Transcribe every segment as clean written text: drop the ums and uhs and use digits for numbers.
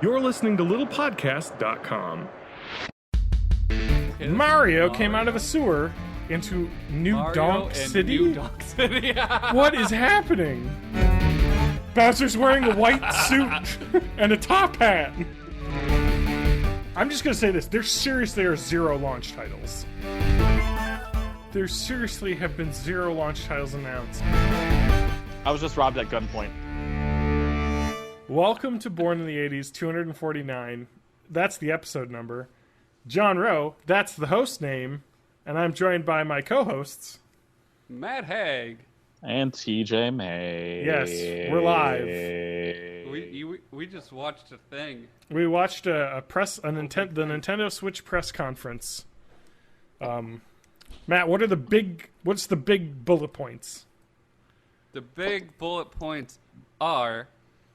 You're listening to littlepodcast.com. Mario came out of the sewer into Donk City? New Donk City. What is happening? Bowser's wearing a white suit and a top hat. I'm just going to say this. There seriously are 0 launch titles. There seriously have been 0 launch titles announced. I was just robbed at gunpoint. Welcome to Born in the 80s, 249. That's the episode number. John Rowe, that's the host name. And I'm joined by my co-hosts. Matt Haig. And TJ May. Yes, we're live. We just watched a thing. We watched the Nintendo Switch press conference. Matt, what's the big bullet points? The big bullet points are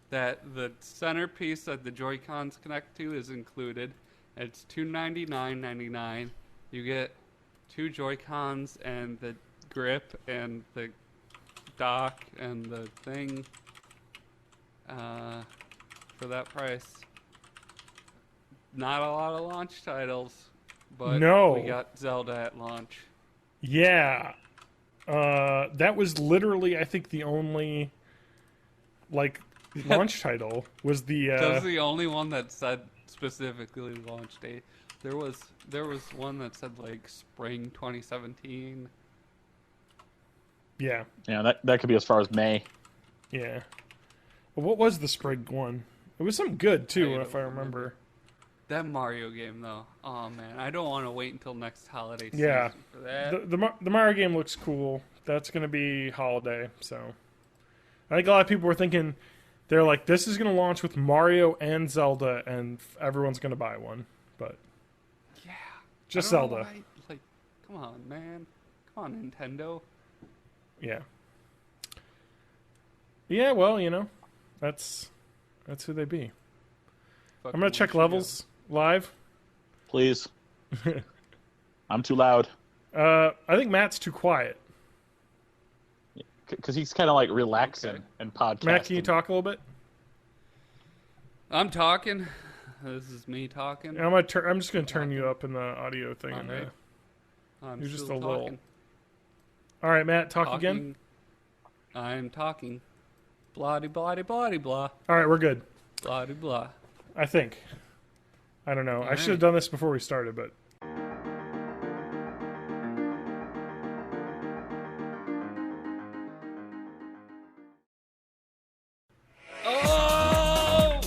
that the centerpiece that the Joy-Cons connect to is included. It's $299.99. You get 2 Joy-Cons and the grip and the dock and the thing for that price. Not a lot of launch titles, but we got Zelda at launch. Yeah. That was literally, I think, the only launch title was the That was the only one that said specifically launch date. There was one that said spring 2017. Yeah. Yeah, that could be as far as May. Yeah. What was the spring one? It was something good too, if I remember. That Mario game though. Oh man, I don't want to wait until next holiday season for that. The Mario game looks cool. That's going to be holiday, so I think a lot of people were thinking they're like, this is going to launch with Mario and Zelda, and everyone's going to buy one. But yeah, just Zelda. Come on, man. Come on, Nintendo. Yeah. Yeah, well, that's who they be. I'm going to check levels live. Please. I'm too loud. I think Matt's too quiet. Because he's kind of relaxing and podcasting. Matt, can you talk a little bit? I'm talking. This is me talking. I'm just going to turn you up in the audio thing. Right. You're just a little. All right, Matt, talk again. I'm talking. Blah de blah de blah de blah. All right, we're good. Blah de blah. I think. I don't know. All I should have done this before we started, but. Oh!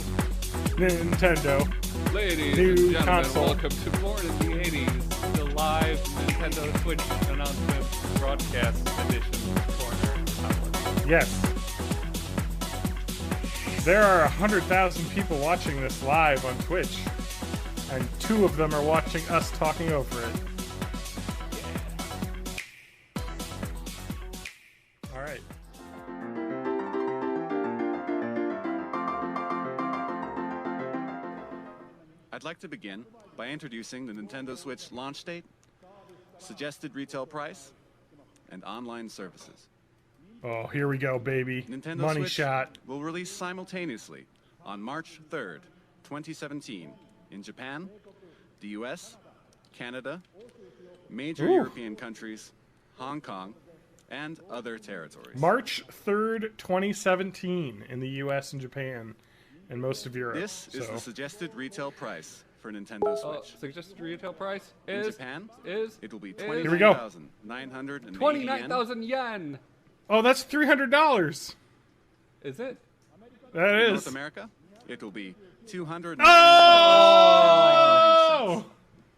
Nintendo. Ladies New and gentlemen, console. welcome to Born in the 80s, the live Nintendo Switch announcement broadcast edition corner. Yes. There are 100,000 people watching this live on Twitch, and 2 of them are watching us talking over it. All right. I'd like to begin by introducing the Nintendo Switch launch date, suggested retail price, and online services. Oh, here we go, baby. Nintendo Money Switch shot. will release simultaneously on March 3rd, 2017 in Japan, the US, Canada, major European countries, Hong Kong, and other territories. March 3rd, 2017 in the US and Japan and most of Europe. This is the suggested retail price for Nintendo Switch. Suggested retail price In is Japan, is it will be Here we go. 29,980 29,000 yen. Oh, that's $300. Is it? That In is. North America, it will be $200. Oh!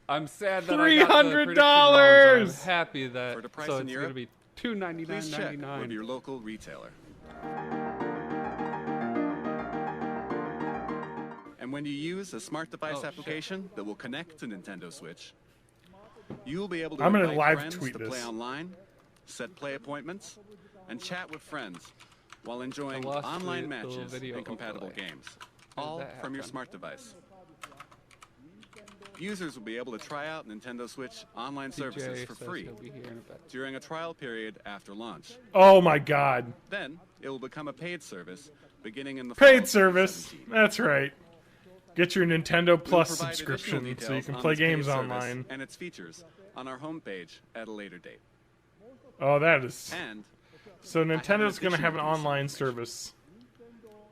I'm sad that I got the prediction wrong, $300. so I'm happy that For the price so in it's Europe, going to be Please check with $299.99. your local retailer. And when you use a smart device application that will connect to Nintendo Switch, you will be able to I'm gonna invite live friends tweet to this. play online, set play appointments, and chat with friends while enjoying lost online the matches video and compatible overlay. games, How did all that from your happen? smart device. Users will be able to try out Nintendo Switch online services DJ for says free he'll be here in a bit. during a trial period after launch. Oh my god. Then it will become a paid service beginning in the fall Paid of service. 2017. That's right. Get your Nintendo We will Plus provide additional subscription so you details can on play this paid games service online. and its features on our homepage at a later date. Oh, that is... And So Nintendo's additional going to have an piece of online information. service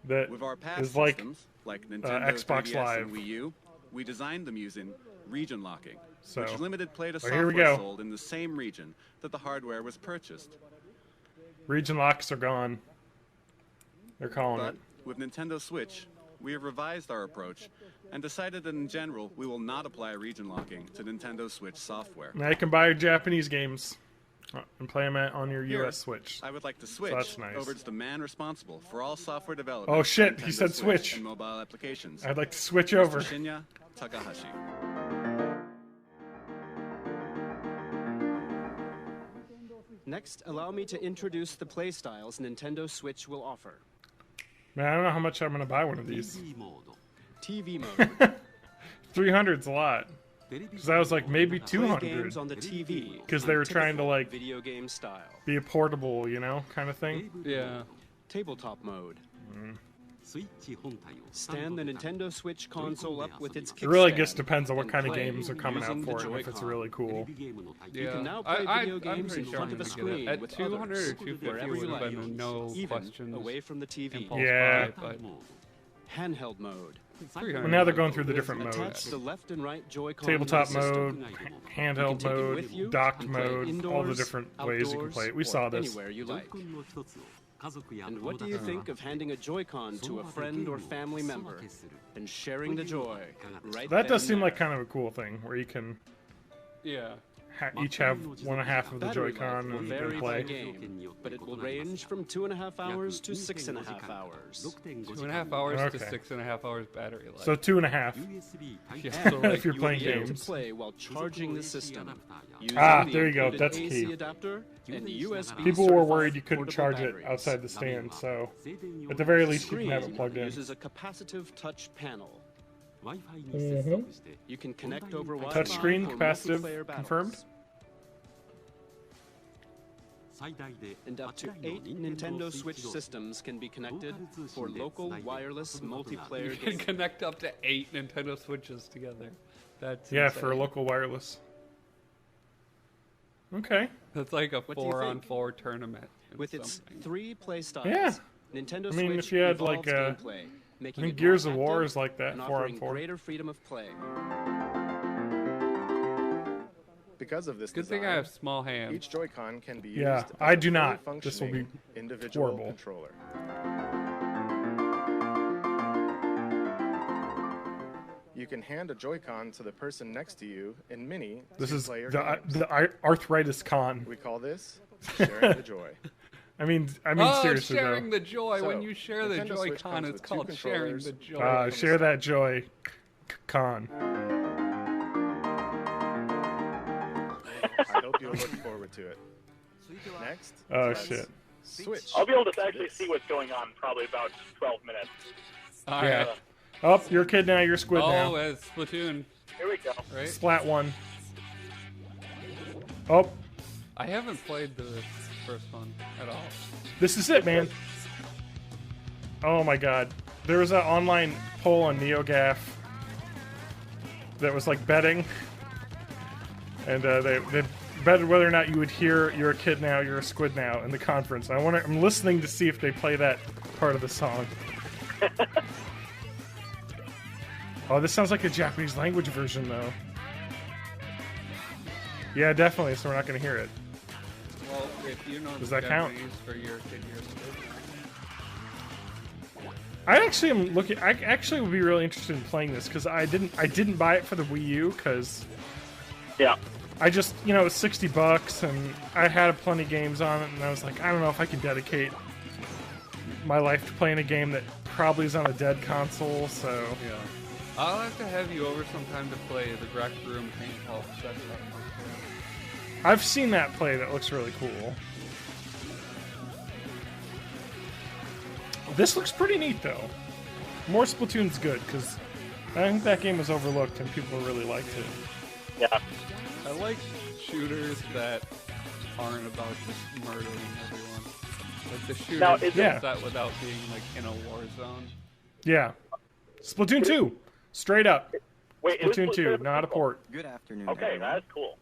that with our past is like systems, like Nintendo Xbox 3DS Live. and Wii U, we designed them using region locking, So, which limited play to well, here we software go. sold in the same region that the hardware was purchased. region locks are gone. They're calling But it. with Nintendo Switch, we have revised our approach and decided that in general we will not apply region locking to Nintendo Switch software. Now you can buy your Japanese games and play them on your Here, US Switch. I would like to switch that's nice. over to the man responsible for all software development. Oh, shit, for he Nintendo said switch. and mobile applications. I'd like to switch over. Shinya Takahashi. Next, allow me to introduce the playstyles Nintendo Switch will offer. Man, I don't know how much I'm going to buy one of these. TV mode. 300's a lot. Because I was like, maybe Play 200. games on the TV. 'Cause they were in trying to, typical like- video game style. Be a portable, you know, kind of thing. Yeah. Tabletop mode. Stand the Nintendo Switch console up with its It really kickstand just depends on what and kind of play games are coming out using for the it and if it's Joy-Con. really cool. Yeah. can now play video I'm games pretty in sure front I'm of a gonna get it. screen At with 200 or others, 250 wherever would you have like, been no even questions. away from the TV. Impulse Yeah. buy, but Handheld mode. 300 Well, now they're going through the different Attach modes. the left and right Joy-Con Tabletop system. mode, handheld take it mode, with you docked and play mode, all the indoors, different ways you can play it. We outdoors, saw or this. Anywhere you like. And what do you think of handing a Joy-Con to a friend or family member and sharing the joy right That then does seem and like there? kind of a cool thing where you can yeah. each have one half of the Battery Joy-Con life will and vary by play. game, but it will range from 2.5 hours to 6.5 hours. 2.5 hours Okay. to 6.5 hours battery life. So 2.5. yeah, And so like, If you're you will playing be able games. to play while charging the system. Using Ah, the there you go. included That's AC key. adapter and USB People were worried certified you couldn't portable charge it batteries. outside the stand, so at the very least you can have it Screen plugged in. uses a capacitive touch panel. Mhm. You can connect over Wi-Fi Touch screen, for capacitive, multiplayer battles. confirmed. And up to 8 Nintendo Switch systems can be connected for local wireless multiplayer you can games. connect up to 8 Nintendo Switches together. That's Yeah, insane. for local wireless. Okay. That's like a What do you think? 4-on-4 tournament. in With its something. 3 play styles, Yeah. Nintendo I mean, Switch if you had, like, evolves gameplay, making I think it more Gears of War active is like that, and 4 on offering 4. greater freedom of play. Because of this Good thing I have small hands. each Joy-Con can be Yeah, used as I a do fully not. This will be functioning individual horrible. controller. You can hand a Joy-Con to the person next to you in mini This is two-player the games. arthritis con. We call this sharing the joy. I mean Oh, seriously sharing though. the joy. When So, you share the Nintendo Switch Joy-Con, comes it's with two called sharing the controllers. joy. Share that joy, con. I hope you'll look forward to it. Next, Oh let's shit. switch. I'll be able to actually see what's going on in probably about 12 minutes. All Yeah. right. Oh, you're a kid now. You're a squid Oh, now. it's Splatoon, Here we go. right? Splat one. Oh, I haven't played the first one at all. this is it, man. Oh my god. There was an online poll on NeoGAF that was like betting. And they betted whether or not you would hear "You're a Kid Now, You're a Squid Now" in the conference. I'm listening to see if they play that part of the song. Oh, this sounds like a Japanese language version, though. Yeah, definitely. So we're not going to hear it. Well, if you know Does the that count? Japanese for your kid, you're squid. I actually am looking. I actually would be really interested in playing this because I didn't buy it for the Wii U because Yeah. I just, it was $60 and I had plenty of games on it, and I was like, I don't know if I can dedicate my life to playing a game that probably is on a dead console. So Yeah. I'll have to have you over sometime to play the Rec Room handheld setup. I've seen that play. That looks really cool. This looks pretty neat, though. More Splatoon's good, because I think that game was overlooked and people really liked it. Yeah. I like shooters that aren't about just murdering everyone. Like the shooters Now, is it- set without being like in a war zone. Yeah. Splatoon 2. Straight up. Wait, is Splatoon it 2, not a port. Good afternoon, Okay, everyone. that's cool.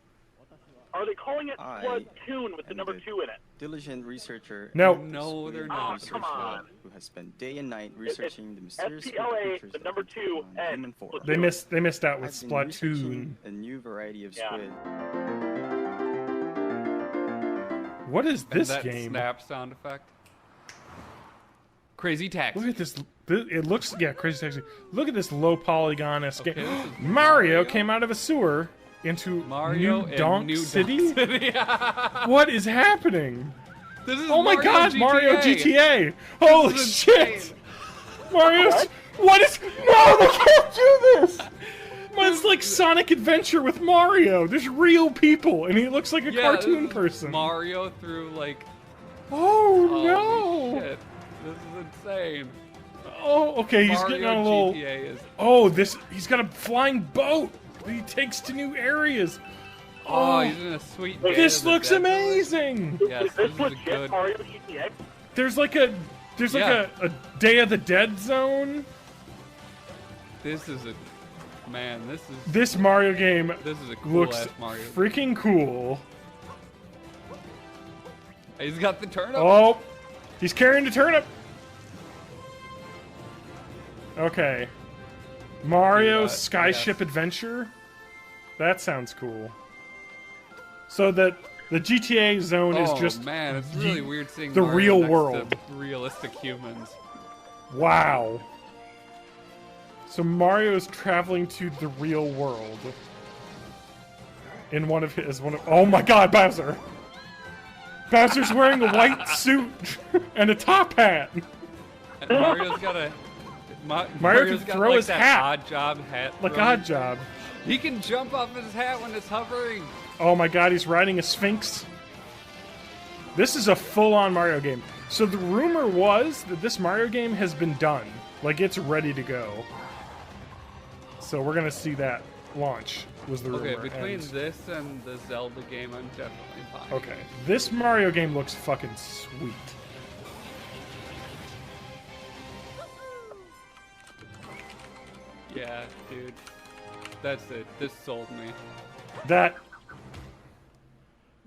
Are they calling it I Splatoon with the am number the 2 in it? Diligent researcher. No. and No, they're Squid not. research Come on. lab who has spent day and night researching the mysterious SPLA, creatures the that number can take 2, on and human form. They missed out with I've been researching Splatoon. a new variety of Yeah. squid. What is And this that game? snap sound effect. Crazy Taxi. Look at this. It looks, yeah, Crazy Taxi. Look at this low polygon escape. Okay, this is Mario came out of a sewer into Mario New and Donk New City. Donk City. What is happening? This is Oh my God, GTA. Mario GTA! Holy is shit! insane. Mario's. What is? No, they can't do this. It's like Sonic Adventure with Mario. There's real people, and he looks like a Yeah, this cartoon is person. Mario through like. Oh Holy no! shit. This is insane. Oh, okay, he's Mario getting on a little. GTA is. Oh, he's got a flying boat that he takes to new areas. Oh, he's in a sweet. Day This of the looks Dead amazing. Yes, Is this this is a legit good. Mario GTA? There's like a Day of the Dead zone. This is a. Man, This Mario game this is a cool looks ass Mario. freaking cool. He's got the turnip. Oh, he's carrying the turnip. Okay, Mario's Skyship Adventure. That sounds cool. So the GTA zone is just man, it's really weird seeing the Mario real next world. to realistic humans. Wow. So Mario's traveling to the real world in one of his Oh my God, Bowser! Bowser's wearing a white suit and a top hat. And Mario's got a. Mario Mario's can got throw like his that hat. odd job hat. Like throwing- Odd Job. He can jump off his hat when it's hovering. Oh my God, he's riding a Sphinx. This is a full-on Mario game. So the rumor was that this Mario game has been done. Like, it's ready to go. So we're gonna see that launch, was the rumor. Okay, between and- this and the Zelda game, I'm definitely fine. Okay, this Mario game looks fucking sweet. Yeah, dude. That's it. This sold me. That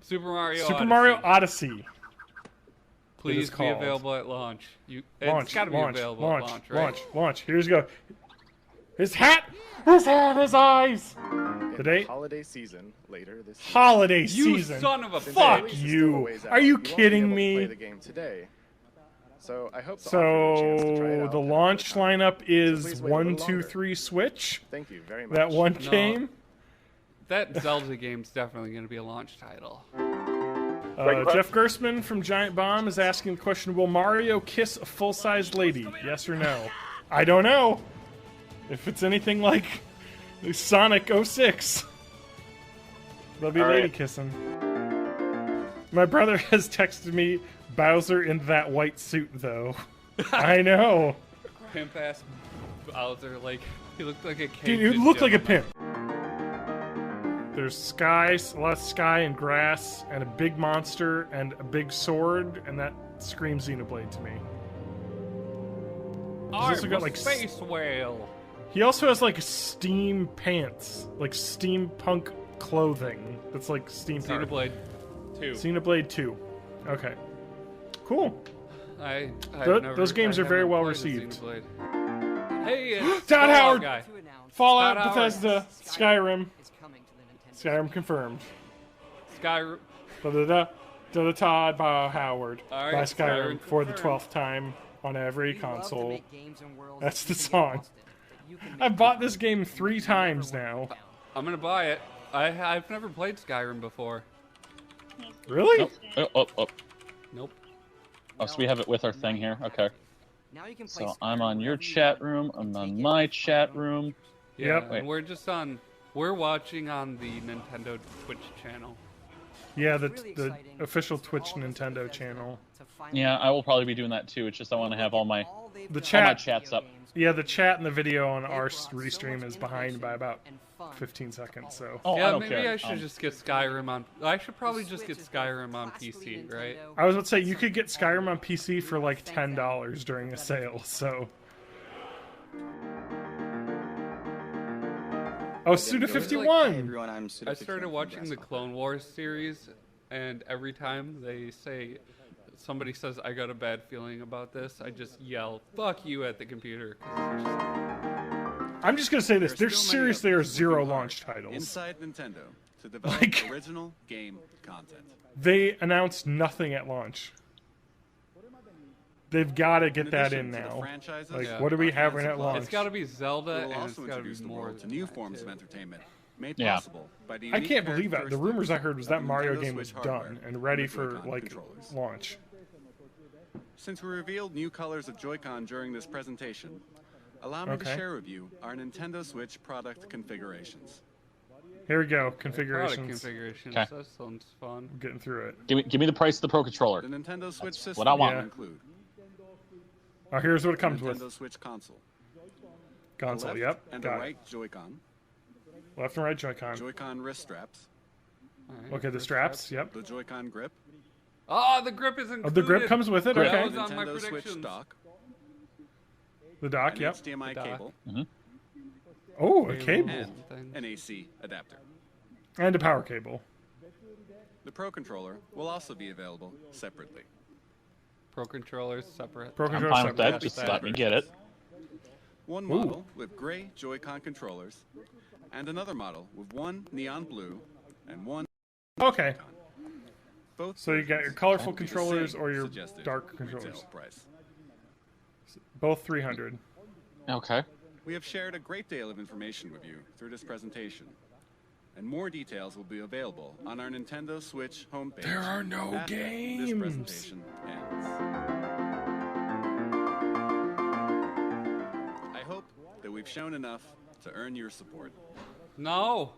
Super Mario Super Odyssey. Mario Odyssey. Please be called. available at launch. It's Launch, gotta be launch, available launch, at launch, right? launch. Here's go. His hat, his eyes. In The date? holiday season later this year. Holiday You season. son of a Since Fuck the release is you. still a ways Are out, you won't be kidding able to me? Play the game today. So I hope to offer you a chance to try it So out the at launch another time. lineup is please wait a 1, little 2, longer. 3 Switch. Thank you very much. That one No. game. That Zelda game's definitely going to be a launch title. Jeff Gersman from Giant Bomb is asking the question: will Mario kiss a full-sized lady? Yes or no? I don't know. If it's anything like Sonic 06, there'll be lady kissing. My brother has texted me Bowser in that white suit, though. I know. Pimp ass Bowser, like, he looked like a caged Dude, you look like a gentleman. pimp. There's skies, a lot of sky and grass, and a big monster, and a big sword, and that screams Xenoblade to me. I'm also got, a like, space whale. He also has like steam pants, like steampunk clothing that's like steam powered. Xenoblade 2. Xenoblade 2. Okay. Cool. I've those games are very haven't well played the received. Xenoblade. Hey, it's Todd Fallout Howard! Guy. Fallout, Todd Howard. Bethesda, Skyrim. Skyrim confirmed. Skyrim. Da-da-da, Todd by Howard. All right, by Skyrim Skyrim for the confirmed. 12th time on every console. That's the song. I've bought this game 3 times now. I'm gonna buy it. I've never played Skyrim before. Really? Nope. Oh, so we have it with our thing here. Okay. Now you can play So I'm on your chat room. I'm on my chat room. Yeah, Yep. and we're watching on the Nintendo Twitch channel. Yeah, the official Twitch Nintendo channel. Yeah, I will probably be doing that too. It's just I want to have all my The my chat, chats up. yeah, the chat and the video on our restream is behind by about 15 seconds. So Oh, I Yeah, don't maybe care. I should just get Skyrim on. I should probably just get Skyrim on PC, right? I was about to say you could get Skyrim on PC for like $10 during a sale. So Oh, Suda Hey 51. everyone, I'm Suda I started 51 watching the Grasshopper. Clone Wars series, and every time somebody says I got a bad feeling about this, I just yell "fuck you" at the computer. 'Cause it's just- I'm just gonna say this: There are there's still many seriously of are us zero working hard launch titles. inside Nintendo to develop Like- original game content. They announced nothing at launch. They've got to get that addition in to the now. franchises, Like, Yeah. what do we our have fans at have launch? It's got to be Zelda, We will and it's also got to be introduce the more world to than new that, forms too. of entertainment made Yeah. possible by the I unique can't believe that. The rumors I heard was that characteristics Mario of the game was Switch done hardware and ready and the for Joy-Con like controllers. launch. Since we revealed new colors of Joy-Con during this presentation, allow me to Okay. share with you our Nintendo Switch product configurations. Here we go. Product Configurations. configurations. Okay. That sounds fun. I'm getting through it. Give me the price of the Pro Controller. The Nintendo Switch system what I want. will Yeah. include Oh, here's what it the comes Nintendo with. Switch console, Console. the left Yep. and the Got it. right Joy-Con, Left and right Joy-Con. Joy-Con wrist straps, Alright, Okay, the first straps. Yep. the Joy-Con grip, Oh, the grip is included. Oh, the grip comes with it. Grip. That Okay. was on my Nintendo Switch predictions. dock, The dock. an Yep. HDMI Dock. cable, Oh, a cable and thing. an AC adapter. and a power cable. The Pro Controller will also be available separately. Pro controllers separate. Pro I'm controller fine with separate. that. Just let me get it. One model with gray Joy-Con controllers, and another model with one neon blue and one Okay. both. So you got your versions colorful will be the controllers same or your suggested dark retail controllers. price. Both 300. Okay. We have shared a great deal of information with you through this presentation, and more details will be available on our Nintendo Switch homepage. There are no after games. This presentation ends. I hope that we've shown enough to earn your support. No.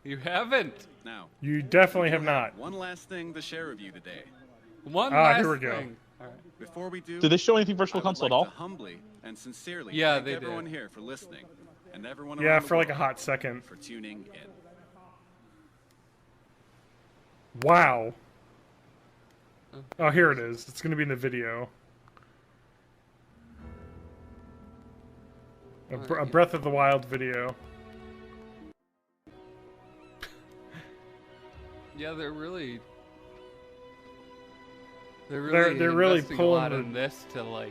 You haven't. Now, You definitely have we not. one last thing to share with you today. One Ah, last here we go. thing. All right. Before we do, Did they show anything I Virtual would Console like at all? to humbly and sincerely Yeah, thank they did. everyone here for listening, and everyone Yeah, around the for like a world hot second. for tuning in. Wow. Oh, here it is. It's going to be in the video. A Breath of the Wild video. Yeah, they're really They're really investing pulling a lot the- in this to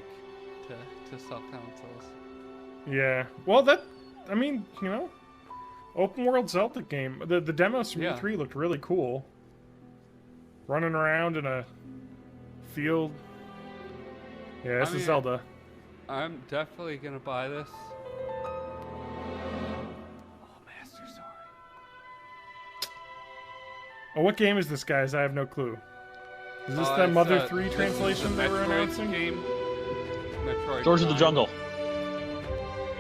to sell consoles. Yeah. Well, I mean, you know, open world Zelda game. The demos from Yeah. E3 looked really cool. Running around in a field. Yeah, this I mean, is Zelda. I'm definitely gonna buy this. Oh, Master Sword. Oh, what game is this, guys? I have no clue. Is this Oh, that it's, Mother 3 this is translation the they were Metroid announcing? Game. Metroid George of the Prime. Jungle.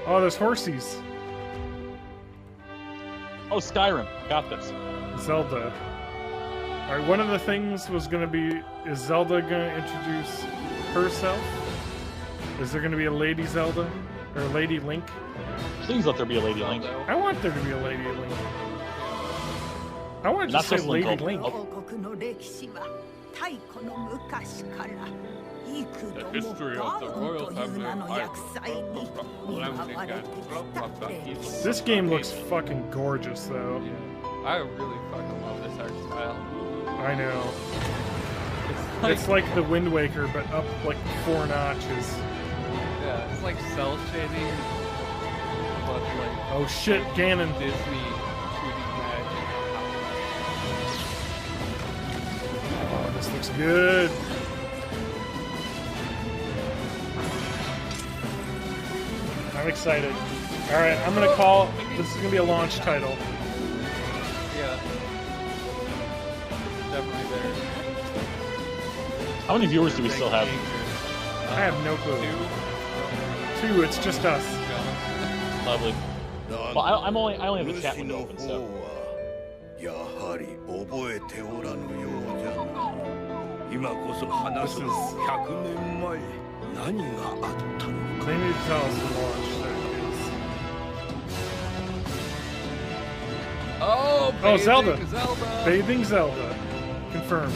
Oh, there's horsies. Oh, Skyrim. Got this. Zelda. Alright, one of the things was gonna be, is Zelda gonna introduce herself? Is there gonna be a Lady Zelda? Or Lady Link? Please let there be a Lady Link. Zelda. I want there to be a Lady Link. I want to Not just say just Lady Link. Link. 王国の歴史は太古の昔から幾度 The も history ガ of the ウ royal ンという名の family. 厄災に見舞われてきた歴史 This game looks fucking gorgeous, though. Yeah. I really fucking love this art style. I know. It's It's like the Wind Waker, but up like 4 notches. yeah, it's like cell shading, but like Oh shit, Ganon. Disney 2D magic. Oh, this looks good. I'm excited. Alright, I'm gonna call. This is gonna be a launch title. Yeah, definitely there. How many viewers do we still have? I have no clue. 2, it's just us. Lovely. Well, I only have the chat window open, so. やはり覚えておらぬようじゃな。今こそ話す100年前何があったのか。 They need to tell us the launch. There it is. Oh, Oh, Zelda. Zelda. Bathing Zelda. Confirmed.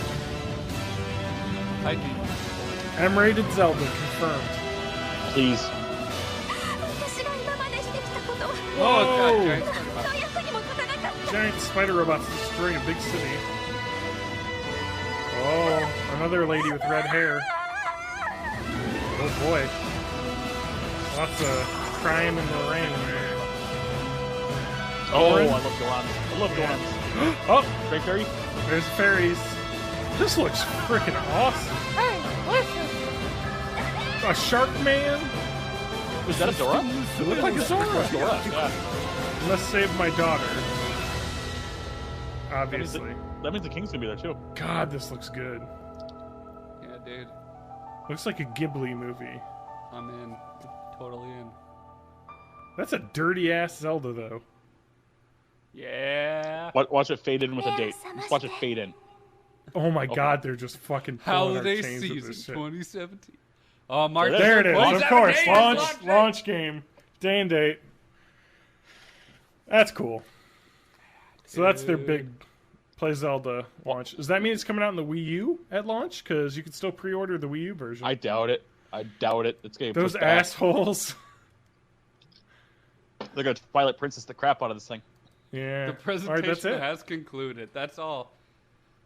I do. M-rated Zelda. Confirmed. Please. 私が今までしてきたことは God, Giant spider robots destroying a big city. Oh, another lady with red hair. Oh boy. Lots of crying in the rain. Oh, I love Golans. I love Golans. Oh, Great Fairy. there's fairies. This looks freaking awesome. Hey, listen. A shark man? Is that a Dora? It looks like a Zora. Dora, yeah. Let's save my daughter. Obviously. That means the king's gonna be there too. God, this looks good. Yeah, dude. Looks like a Ghibli movie. I'm in. Totally in. That's a dirty ass Zelda, though. Yeah. Watch it fade in with a date. Just watch it fade in. Oh my God, they're just fucking pulling our Holiday chains with season this shit. 2017. Oh, March. There it is. Of course, 2017. launch game, day and date. That's cool. So that's their big Play Zelda launch. Does that mean it's coming out in the Wii U at launch? Because you can still pre-order the Wii U version. I doubt it. It's getting Those pushed back. assholes. They're gonna Twilight Princess the crap out of this thing. Yeah. The presentation All right, that's it. has concluded. That's all.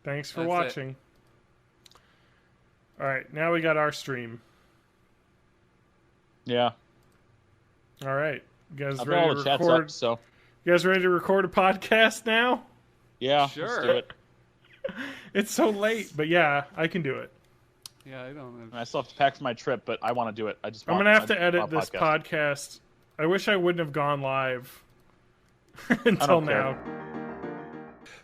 Thanks for That's watching. All right, now we got our stream. Yeah. All right, you guys I've got ready all to the chats record? up, so You guys ready to record a podcast now? yeah, Sure. let's do it. It's so late, but yeah, I can do it. Yeah, I don't know. I still have to pack for my trip, but I want to do it. I'm I'm gonna have to edit this podcast. I wish I wouldn't have gone live until now.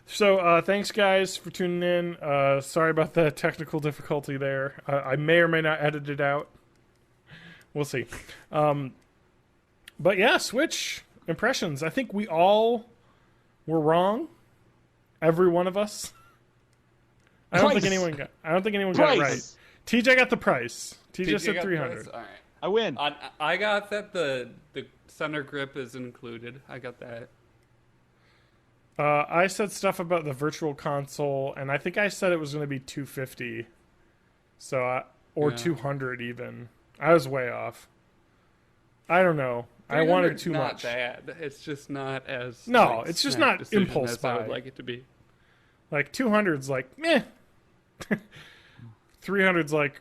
So thanks guys for tuning in. Sorry about the technical difficulty there. I may or may not edit it out. We'll see. But yeah, Switch impressions. I think we all were wrong. Every one of us. I don't think anyone got it right. TJ got the price. TJ said got 300. this? All right. I win. I got that the center grip is included. I got that. I said stuff about the virtual console, and I think I said it was going to be 250, or 200 even. I was way off. I don't know. I wanted too much. Not bad. It's just not as it's just not impulse buy. I would like it to be. Like 200's like meh. 300's like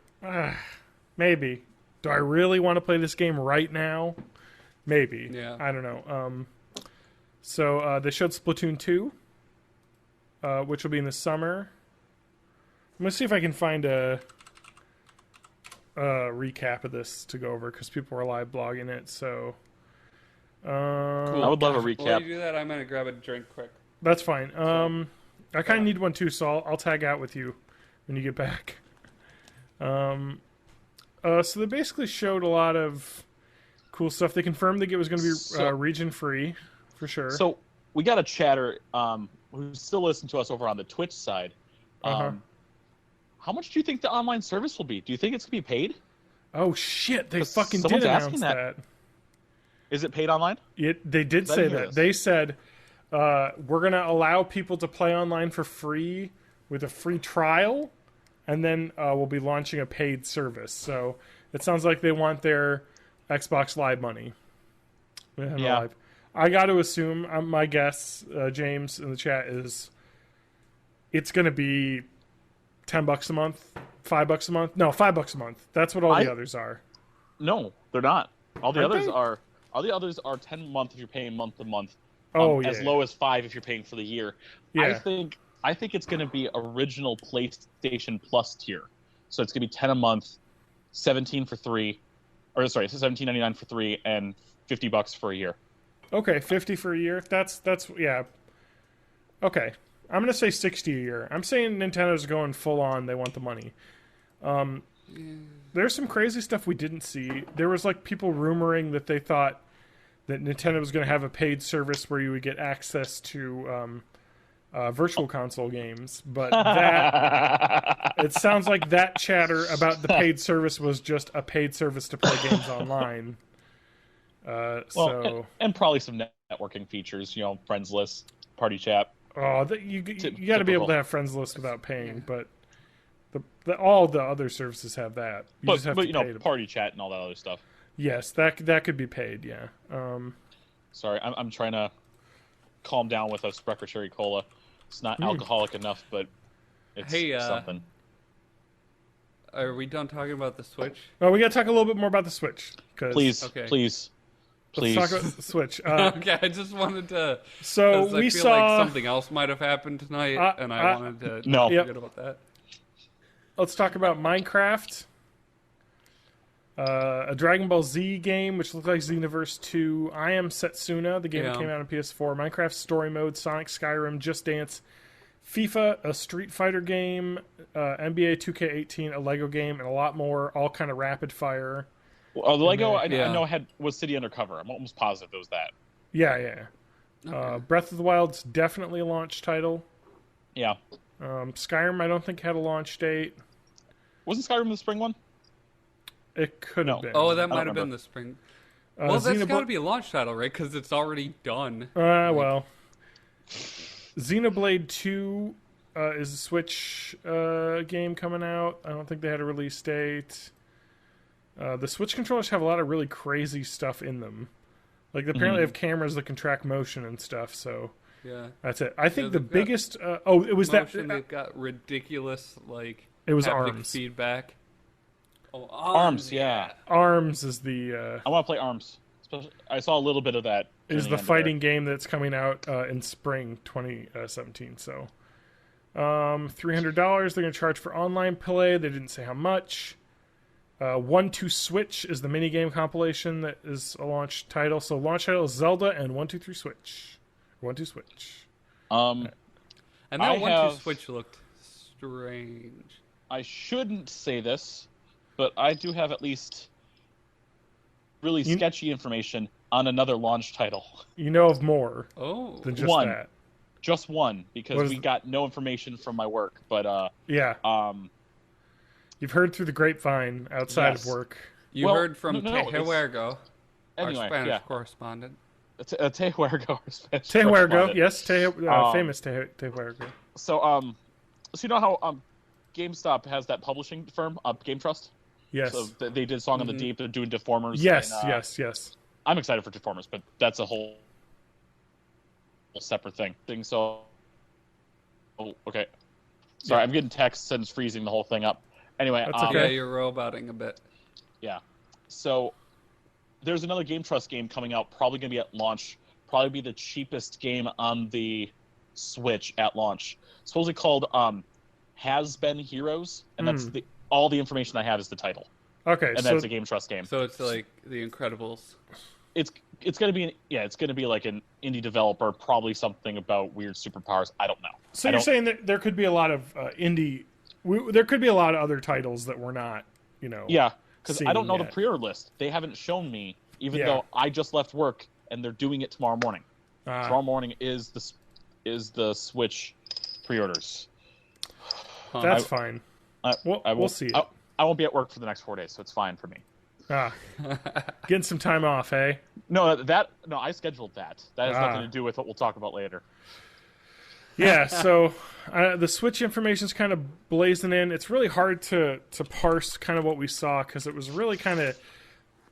maybe. Do I really want to play this game right now? Maybe. Yeah. I don't know. So they showed Splatoon 2, which will be in the summer. I'm gonna see if I can find a recap of this to go over because people were live blogging it. So Cool. I would love a recap. While you do that, I'm gonna grab a drink quick. that's fine. I kind of need one too, so I'll tag out with you when you get back. So they basically showed a lot of cool stuff. They confirmed that it was going to be region free, for sure. So we got a chatter who still listens to us over on the Twitch side. How much do you think the online service will be? Do you think it's going to be paid? Oh shit! They fucking someone's did announce asking that. Is it paid online? They did say that. They said we're going to allow people to play online for free with a free trial, and then we'll be launching a paid service. So it sounds like they want their Xbox Live money. Yeah. Live. I got to assume, my guess, James in the chat, is it's going to be $10 a month, $5 a month. No, $5 a month. That's what all the others are. No, they're not. All the Aren't others they? are 10 a month if you're paying month to month. As low as 5 if you're paying for the year. Yeah. I think it's going to be original PlayStation Plus tier. So it's going to be 10 a month, $17.99 for 3, and $50 for a year. Okay, 50 for a year. That's yeah. Okay, I'm gonna say 60 a year. I'm saying Nintendo's going full on. They want the money. There's some crazy stuff we didn't see. There was like people rumoring that they thought that Nintendo was going to have a paid service where you would get access to virtual console games, but that it sounds like that chatter about the paid service was just a paid service to play games online. And probably some networking features, friends list, party chat. Oh, you got to be able to have friends list without paying, but all the other services have that. You just have to pay party chat and all that other stuff. Yes, that could be paid. Yeah. Sorry, I'm trying to calm down with a Sprecher Cherry Cola. It's not alcoholic enough, but it's something. Are we done talking about the Switch? Oh, we got to talk a little bit more about the Switch. Please. Let's talk about the Switch. Okay, I just wanted to. So we I feel saw like something else might have happened tonight, and I wanted to forget about that. Let's talk about Minecraft. A Dragon Ball Z game, which looks like Xenoverse 2. I Am Setsuna, the game that came out on PS4. Minecraft Story Mode, Sonic, Skyrim, Just Dance, FIFA, a Street Fighter game, NBA 2K18, a Lego game, and a lot more, all kind of rapid fire. Well, the Lego, I know was City Undercover. I'm almost positive it was that. Yeah. Okay. Breath of the Wild's definitely a launch title. Yeah. Skyrim, I don't think had a launch date. Wasn't Skyrim the spring one? It could have been. Oh, that might have been the spring. Well, that's got to be a launch title, right? Because it's already done. Well. Xenoblade 2 is a Switch game coming out. I don't think they had a release date. The Switch controllers have a lot of really crazy stuff in them. Like, they apparently have cameras that can track motion and stuff, so... Yeah. That's it. I think the biggest... it was motion, they've got ridiculous, like... It was haptic ARMS. Feedback. Oh, ARMS, yeah. ARMS is the... I want to play ARMS. I saw a little bit of that. Is the fighting game that's coming out in spring 2017, so... $300 they're going to charge for online play. They didn't say how much. 1-2 Switch is the minigame compilation that is a launch title. So launch title is Zelda and 1-2-3 Switch. 1-2 Switch. And that 1-2 Switch looked strange. I shouldn't say this, but I do have at least really sketchy information on another launch title. You know of more than just one. that. Just one, because we got no information from my work. But yeah. You've heard through the grapevine outside of work. You heard from Tehuergo, our Spanish correspondent. Tehuergo, our Spanish correspondent. Yes, famous Tehuergo. So you know how GameStop has that publishing firm, Game Trust? Yes. So they did Song of the Deep. They're doing Deformers. Yes, and, yes. I'm excited for Deformers, but that's a whole separate thing. So, okay. Sorry, I'm getting texts and it's freezing the whole thing up. Anyway, that's okay. Yeah, you're roboting a bit. Yeah. So there's another Game Trust game coming out, probably going to be at launch. Probably be the cheapest game on the Switch at launch. Supposedly called Has Been Heroes, and that's all the information I have is the title. Okay, and that's a Game Trust game. So it's like The Incredibles. It's going to be it's going to be like an indie developer, probably something about weird superpowers. I don't know. So you're saying that there could be a lot of indie. There could be a lot of other titles that we're not, Yeah, because I don't know the pre-order list. They haven't shown me, even though I just left work and they're doing it tomorrow morning. Tomorrow morning is the Switch pre-orders. That's fine. We'll see it. I won't be at work for the next 4 days, so it's fine for me. Getting some time off, hey? No, I scheduled that. That has nothing to do with what we'll talk about later. Yeah, so the Switch information's kind of blazing in. It's really hard to parse kind of what we saw because it was really kind of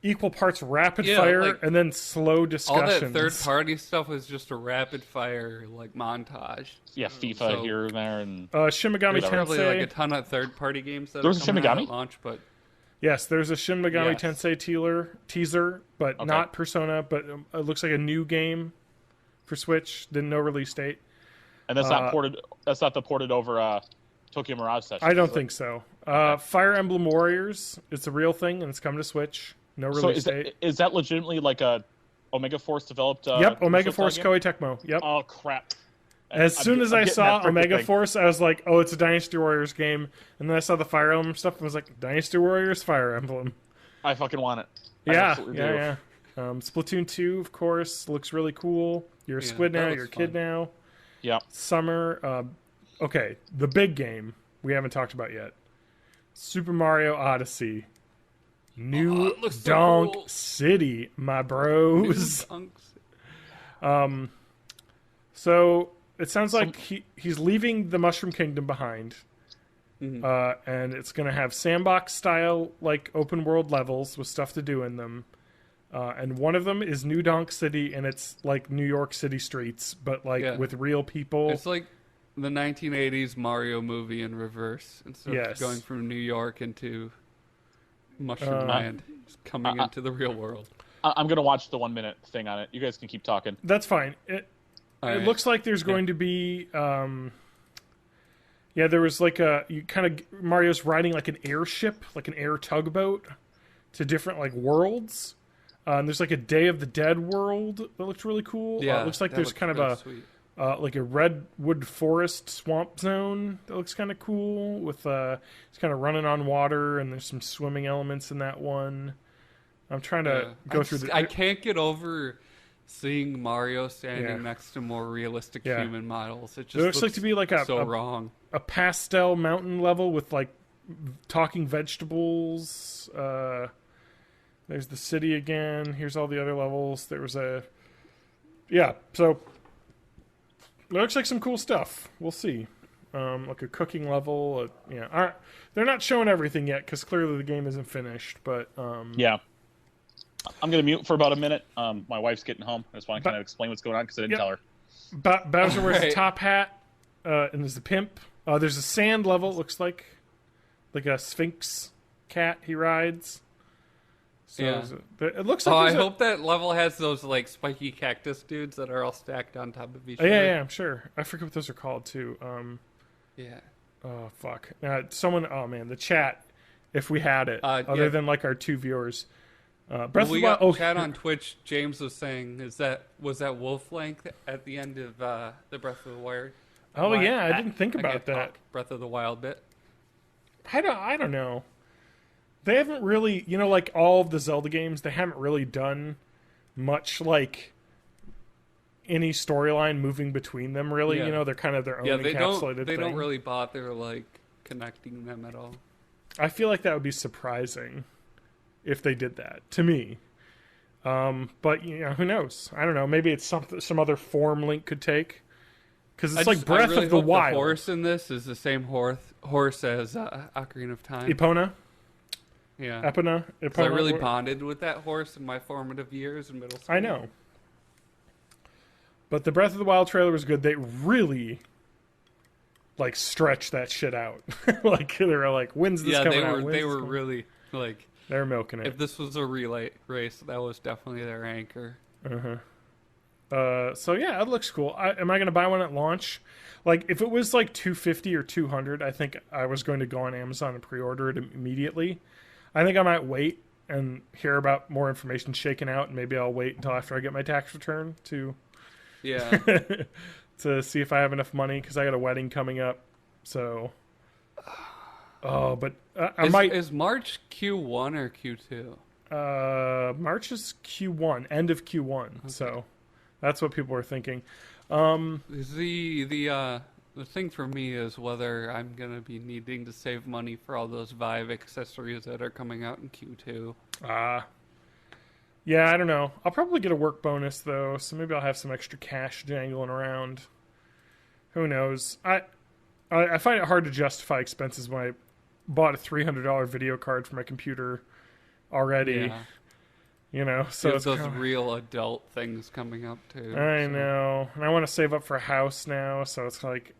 equal parts rapid fire and then slow discussions. All that third-party stuff was just a rapid-fire montage. Yeah, FIFA here and there, and Shin Megami Tensei. Probably like a ton of third-party games that there was a Shin Megami at launch, but yes, there's a Shin Megami Tensei teaser, but not Persona. But it looks like a new game for Switch. No release date. And that's not ported. That's not the ported over Tokyo Mirage Session. I don't think so. Fire Emblem Warriors. It's a real thing, and it's coming to Switch. No release date. Is that legitimately like a Omega Force developed? Yep, Omega Force Koei Tecmo. Yep. Oh crap! As soon as I saw Omega Force, I was like, "Oh, it's a Dynasty Warriors game." And then I saw the Fire Emblem stuff, and I was like, "Dynasty Warriors, Fire Emblem." I fucking want it. Yeah. Splatoon 2, of course, looks really cool. You're a squid now. You're a kid now. Yeah. Summer. Okay, the big game we haven't talked about yet. Super Mario Odyssey. New Donk City, my bros. So it sounds like he's leaving the Mushroom Kingdom behind. And it's going to have sandbox style, like open world levels with stuff to do in them. And one of them is New Donk City, and it's like New York City streets, but with real people. It's like the 1980s Mario movie in reverse. Instead of going from New York into Mushroom Land, just coming into the real world. I'm going to watch the 1 minute thing on it. You guys can keep talking. That's fine. It looks like there's going to be... there was like Mario's riding like an airship, like an air tugboat to different like worlds. And there's like a Day of the Dead world that looks really cool. Yeah, it looks like there's kind of like a redwood forest swamp zone that looks kind of cool with it's kind of running on water, and there's some swimming elements in that one. I'm trying to go through I can't get over seeing Mario standing next to more realistic human models. It just looks like to be like wrong. A pastel mountain level with like talking vegetables. There's the city again. Here's all the other levels. There was so it looks like some cool stuff. We'll see. Like a cooking level. They're not showing everything yet because clearly the game isn't finished. But I'm going to mute for about a minute. My wife's getting home. I just want to kind of explain what's going on because I didn't tell her. Bowser wears a top hat, and there's the pimp. There's a sand level. It looks like a Sphinx cat he rides. So it looks like. I hope that level has those like spiky cactus dudes that are all stacked on top of each other. Yeah, I'm sure. I forget what those are called too. Oh fuck! Someone. Oh man, the chat. If we had it, other than like our two viewers. We got chat on Twitch. James was saying, was that wolf length at the end of the Breath of the Wild? Oh yeah, I didn't think about that. Breath of the Wild bit. I don't know. They haven't really, like all of the Zelda games, they haven't really done much like any storyline moving between them. Really, they're kind of their own encapsulated thing. They don't really bother like connecting them at all. I feel like that would be surprising if they did that to me. But who knows? I don't know. Maybe it's some other form Link could take. Because it's like Breath of the Wild. The horse in this is the same horse as Ocarina of Time. Epona. Yeah. Epona. I really bonded with that horse in my formative years in middle school. I know. But the Breath of the Wild trailer was good. They really like stretched that shit out. Like they were like, when's this coming out? They were really like they're milking it. If this was a relay race, that was definitely their anchor. So yeah, it looks cool. Am I going to buy one at launch? Like if it was like $250 or $200, I think I was going to go on Amazon and pre-order it immediately. I think I might wait and hear about more information shaking out, and maybe I'll wait until after I get my tax return to to see if I have enough money because I got a wedding coming up. So, but Is March Q1 or Q2? March is Q1, end of Q1. Okay. So that's what people are thinking. The thing for me is whether I'm going to be needing to save money for all those Vive accessories that are coming out in Q2. Yeah, I don't know. I'll probably get a work bonus, though, so maybe I'll have some extra cash dangling around. Who knows? I find it hard to justify expenses when I bought a $300 video card for my computer already. Yeah. So it's those real adult things coming up too. I know, and I want to save up for a house now, so it's like,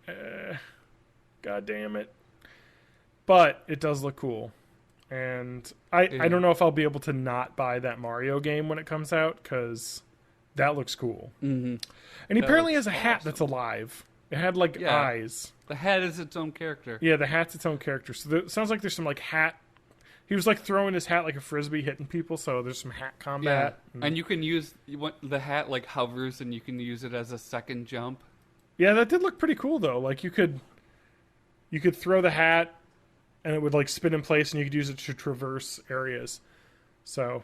god damn it. But it does look cool, and I don't know if I'll be able to not buy that Mario game when it comes out because that looks cool. Mm-hmm. And he apparently has a hat that's alive. It had like eyes. The hat is its own character. Yeah, the hat's its own character. So it sounds like there's some like hat. He was like throwing his hat like a frisbee, hitting people. So there's some hat combat, and you can use the hat like hovers, and you can use it as a second jump. Yeah, that did look pretty cool though. Like you could throw the hat, and it would like spin in place, and you could use it to traverse areas. So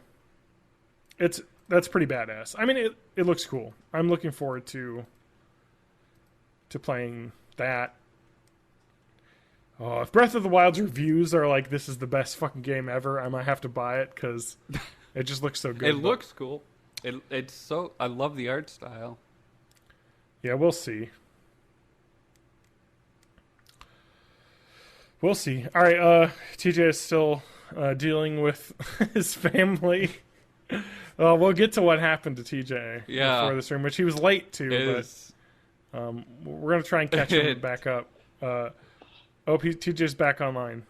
that's pretty badass. I mean, it looks cool. I'm looking forward to playing that. Oh, if Breath of the Wild's reviews are like, this is the best fucking game ever, I might have to buy it because it just looks so good. It looks cool. It's so... I love the art style. Yeah, we'll see. We'll see. All right, TJ is still dealing with his family. We'll get to what happened to TJ before this room, which he was late to, but we're going to try and catch him back up. TJ's back online,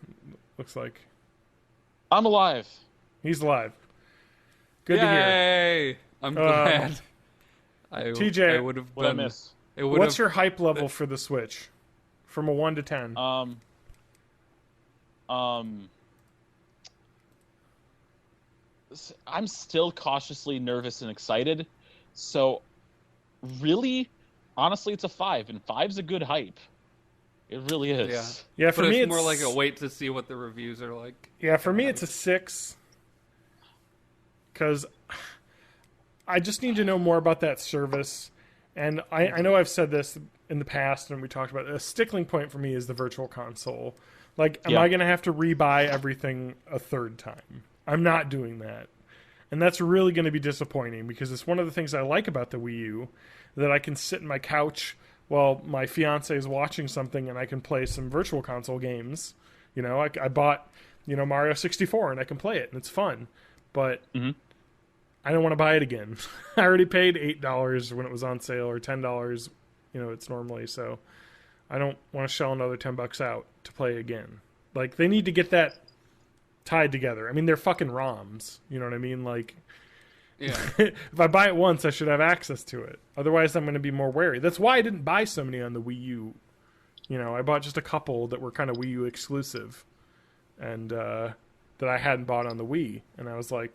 looks like. I'm alive. He's alive. Good to hear. I'm glad. TJ, I would have what I miss. What's your hype level for the Switch? From a 1 to 10. I'm still cautiously nervous and excited. So, really, honestly, it's a 5, and 5's a good hype. It really is. Yeah. For me, it's more like a wait to see what the reviews are like. Yeah, for me, it's a 6. Because I just need to know more about that service. And I know I've said this in the past, and we talked about it. A stickling point for me is the Virtual Console. Like, am I going to have to rebuy everything a third time? I'm not doing that. And that's really going to be disappointing, because it's one of the things I like about the Wii U, that I can sit in my couch while my fiance is watching something and I can play some Virtual Console games. You know, I bought, Mario 64 and I can play it and it's fun. But I don't want to buy it again. I already paid $8 when it was on sale, or $10, it's normally. So I don't want to shell another $10 out to play again. Like, they need to get that tied together. I mean, they're fucking ROMs. You know what I mean? Like, if I buy it once, I should have access to it. Otherwise, I'm going to be more wary. That's why I didn't buy so many on the Wii U. I bought just a couple that were kind of Wii U exclusive, and that I hadn't bought on the Wii. And I was like,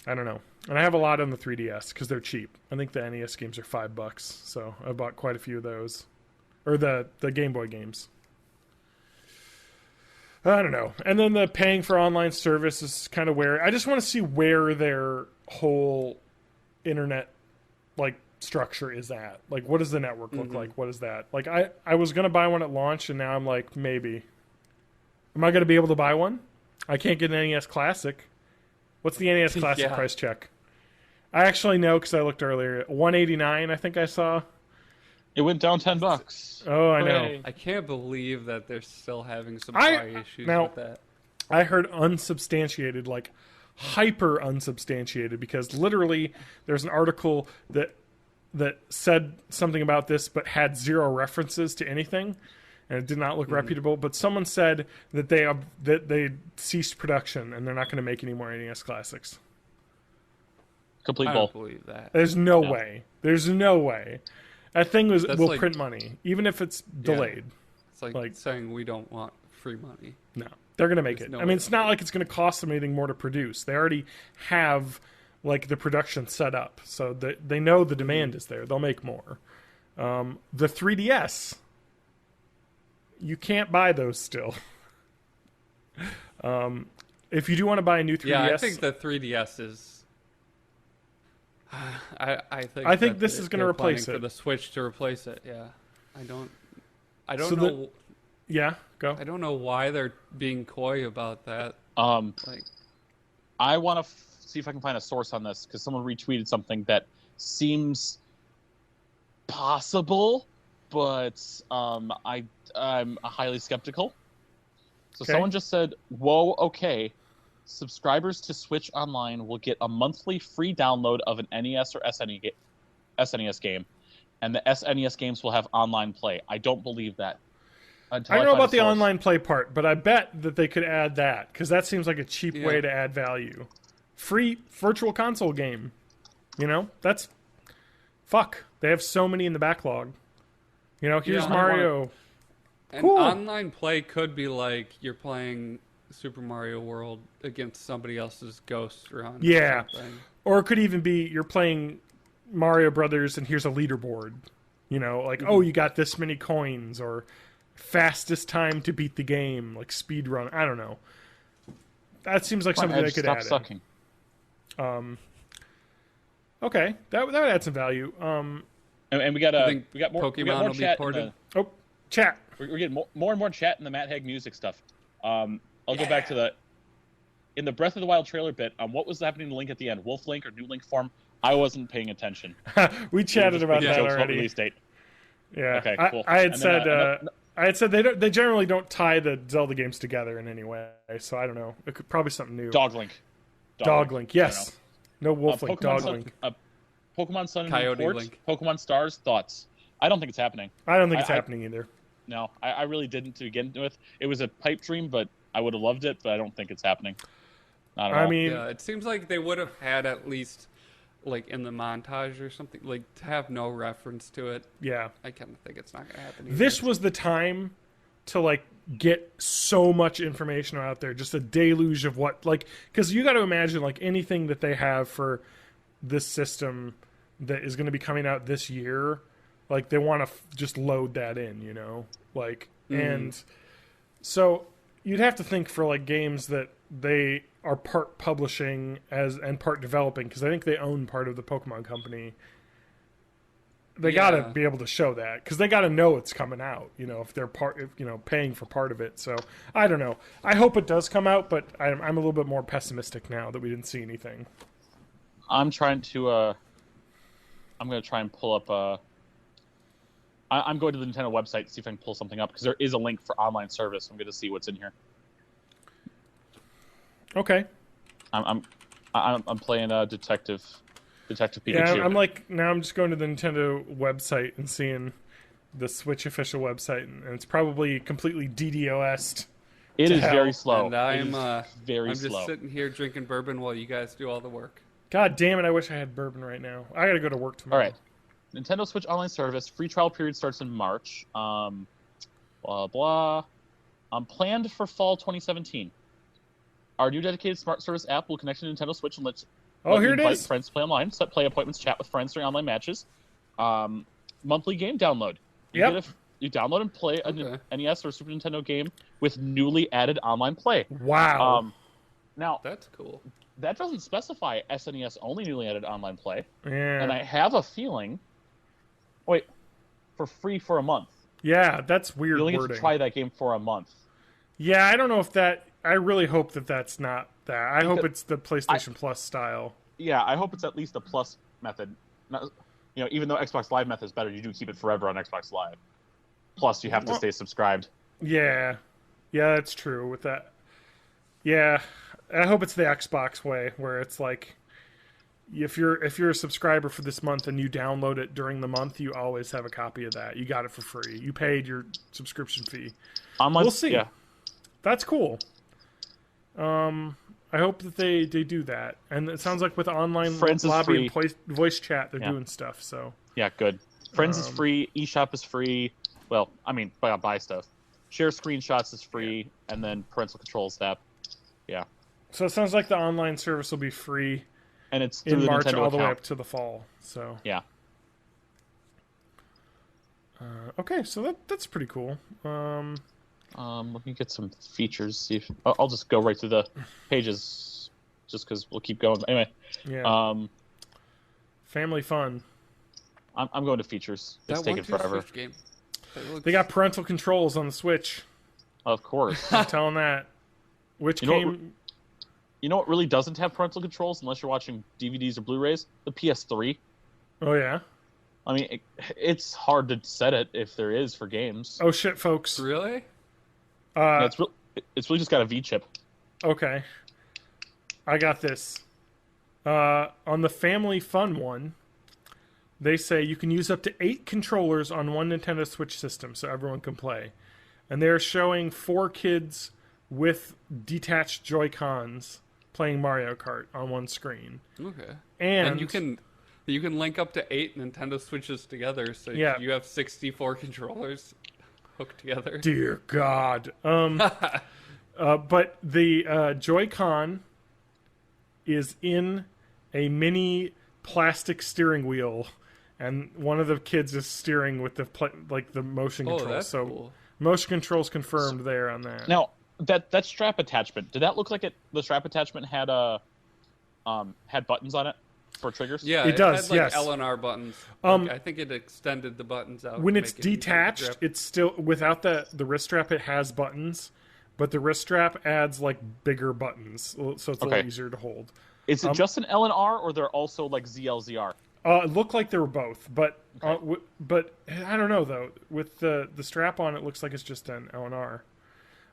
I don't know. And I have a lot on the 3DS because they're cheap. I think the NES games are $5, so I bought quite a few of those, or the Game Boy games. I don't know. And then the paying for online service is kind of where I just want to see where their whole internet structure is at. Like, what does the network look like? What is that? Like, I was going to buy one at launch, and now I'm like, maybe. Am I going to be able to buy one? I can't get an NES Classic. What's the NES Classic price check? I actually know because I looked earlier. $189, I think I saw. It went down $10. Oh, I know. I can't believe that they're still having supply issues with that. I heard unsubstantiated, like hyper unsubstantiated, because literally there's an article that said something about this but had zero references to anything, and it did not look reputable. But someone said that they ceased production and they're not going to make any more NES Classics. Complete I bull. don't believe that. There's no way. There's no way. That thing will print money, even if it's delayed. It's like saying we don't want free money. No, they're going to make it. I mean, it's not like it's going to cost them anything more to produce. They already have the production set up, so they know the demand is there. They'll make more. The 3DS, you can't buy those still. If you do want to buy a new 3DS, yeah, I think the 3DS is. I think this is going to replace it. For the Switch to replace it, yeah. I don't know. Yeah, go. I don't know why they're being coy about that. I want to see if I can find a source on this, because someone retweeted something that seems possible, but I'm highly skeptical. So someone just said, "Whoa, okay. Subscribers to Switch Online will get a monthly free download of an NES or SNES game, and the SNES games will have online play." I don't believe that. I don't know about the online play part, but I bet that they could add that, because that seems like a cheap way to add value. Free Virtual Console game. That's... Fuck. They have so many in the backlog. Here's Mario. And online play could be like you're playing Super Mario World against somebody else's ghost run. Yeah. Or it could even be you're playing Mario Brothers and here's a leaderboard. Oh, you got this many coins, or fastest time to beat the game, like speed run. I don't know. That seems like something they could add. Sucking. Okay, that would add some value. And we got more Pokemon will be ported. Chat. We're getting more and more chat in the Matt Haig music stuff. I'll go back to in the Breath of the Wild trailer bit. What was happening to Link at the end? Wolf Link or New Link form? I wasn't paying attention. We chatted about that already. Release date. Yeah. Okay. Cool. I had said they generally don't tie the Zelda games together in any way. So I don't know. It could probably something new. Dog Link. Dog Link, yes. No Wolf Link, Pokemon Dog Sun, Link. Pokemon Sun and Coyote Port, Link. Pokemon Stars, thoughts? I don't think it's happening. I don't think it's happening either. No, I really didn't to begin with. It was a pipe dream, but I would have loved it, but I don't think it's happening. Not at all. I mean, Yeah, it seems like they would have had at least, like, in the montage or something, like, to have no reference to it. yeah. I kind of think it's not going to happen either. This was the time to, like, get so much information out there. Just a deluge of what, like, because you got to imagine, like, anything that they have for this system that is going to be coming out this year, like, they want to just load that in, you know? Like, and so you'd have to think for, like, games that they are part publishing and part developing, because I think they own part of the Pokemon company. They got to be able to show that, because they got to know it's coming out, you know, if they're paying for part of it. So I don't know. I hope it does come out, but I'm a little bit more pessimistic now that we didn't see anything. I'm trying to. I'm going to try and pull up. I'm going to the Nintendo website to see if I can pull something up, because there is a link for online service. I'm going to see what's in here. Okay. I'm playing Detective Pikachu. Yeah, I'm just going to the Nintendo website and seeing the Switch official website, and it's probably completely DDoS'd. It is very slow. And I'm very just slow. sitting here drinking bourbon while you guys do all the work. God damn it, I wish I had bourbon right now. I gotta go to work tomorrow. All right. Nintendo Switch Online Service. Free trial period starts in March. Blah, blah. Planned for fall 2017. Our new dedicated smart service app will connect to Nintendo Switch and let here you it invite is. friends to play online, set play appointments, chat with friends during online matches. Monthly game download. You download and play a NES or Super Nintendo game with newly added online play. Wow. Now, that's cool. That doesn't specify SNES only newly added online play. Yeah. And I have a feeling... Wait, for free for a month. Yeah, that's weird You only wording. get to try that game for a month. Yeah, I don't know if that... I really hope that that's not that. I hope it's the PlayStation Plus style. Yeah, I hope it's at least a plus method. Not, even though Xbox Live method is better, you do keep it forever on Xbox Live. Plus, you have to stay subscribed. Yeah. Yeah, that's true with that. Yeah, I hope it's the Xbox way, where it's like... If you're a subscriber for this month and you download it during the month, you always have a copy of that. You got it for free. You paid your subscription fee. We'll see. Yeah. That's cool. I hope that they do that. And it sounds like with online Friends lobby and voice chat, they're doing stuff. So yeah, good. Friends is free. eShop is free. Well, I mean, buy stuff. Share screenshots is free, and then parental controls app. Yeah. So it sounds like the online service will be free. And it's in through March the Nintendo all the way account. up to the fall. So yeah. Okay, so that's pretty cool. Let me get some features. See if I'll just go right through the pages, just because we'll keep going. Anyway. Yeah. Family fun. I'm going to features. It's taking forever. Switch game. They got parental controls on the Switch. Of course. I'm telling that. Which came. You know what really doesn't have parental controls unless you're watching DVDs or Blu-rays? The PS3. Oh, yeah? I mean, it's hard to set it if there is for games. Oh, shit, folks. Really? Yeah, it's really just got a V-chip. Okay. I got this. On the Family Fun one, they say you can use up to 8 controllers on one Nintendo Switch system so everyone can play. And they're showing 4 kids with detached Joy-Cons playing Mario Kart on one screen. Okay. And you can link up to 8 Nintendo Switches together, so you have 64 controllers hooked together. Dear God. But the Joy-Con is in a mini plastic steering wheel, and one of the kids is steering with the motion controls. That's so cool. motion controls confirmed there on that. Now, that strap attachment, did that look like the strap attachment had buttons on it for triggers? Yeah, it does. Had, yes, L and R buttons. I think it extended the buttons out. When to it's make it easier to detached, grip. it's still without the wrist strap. It has buttons, but the wrist strap adds bigger buttons, so it's a little easier to hold. Is it just an L and R, or they're also ZL/ZR? It looked like they were both, but but I don't know though. With the strap on, it looks like it's just an L and R.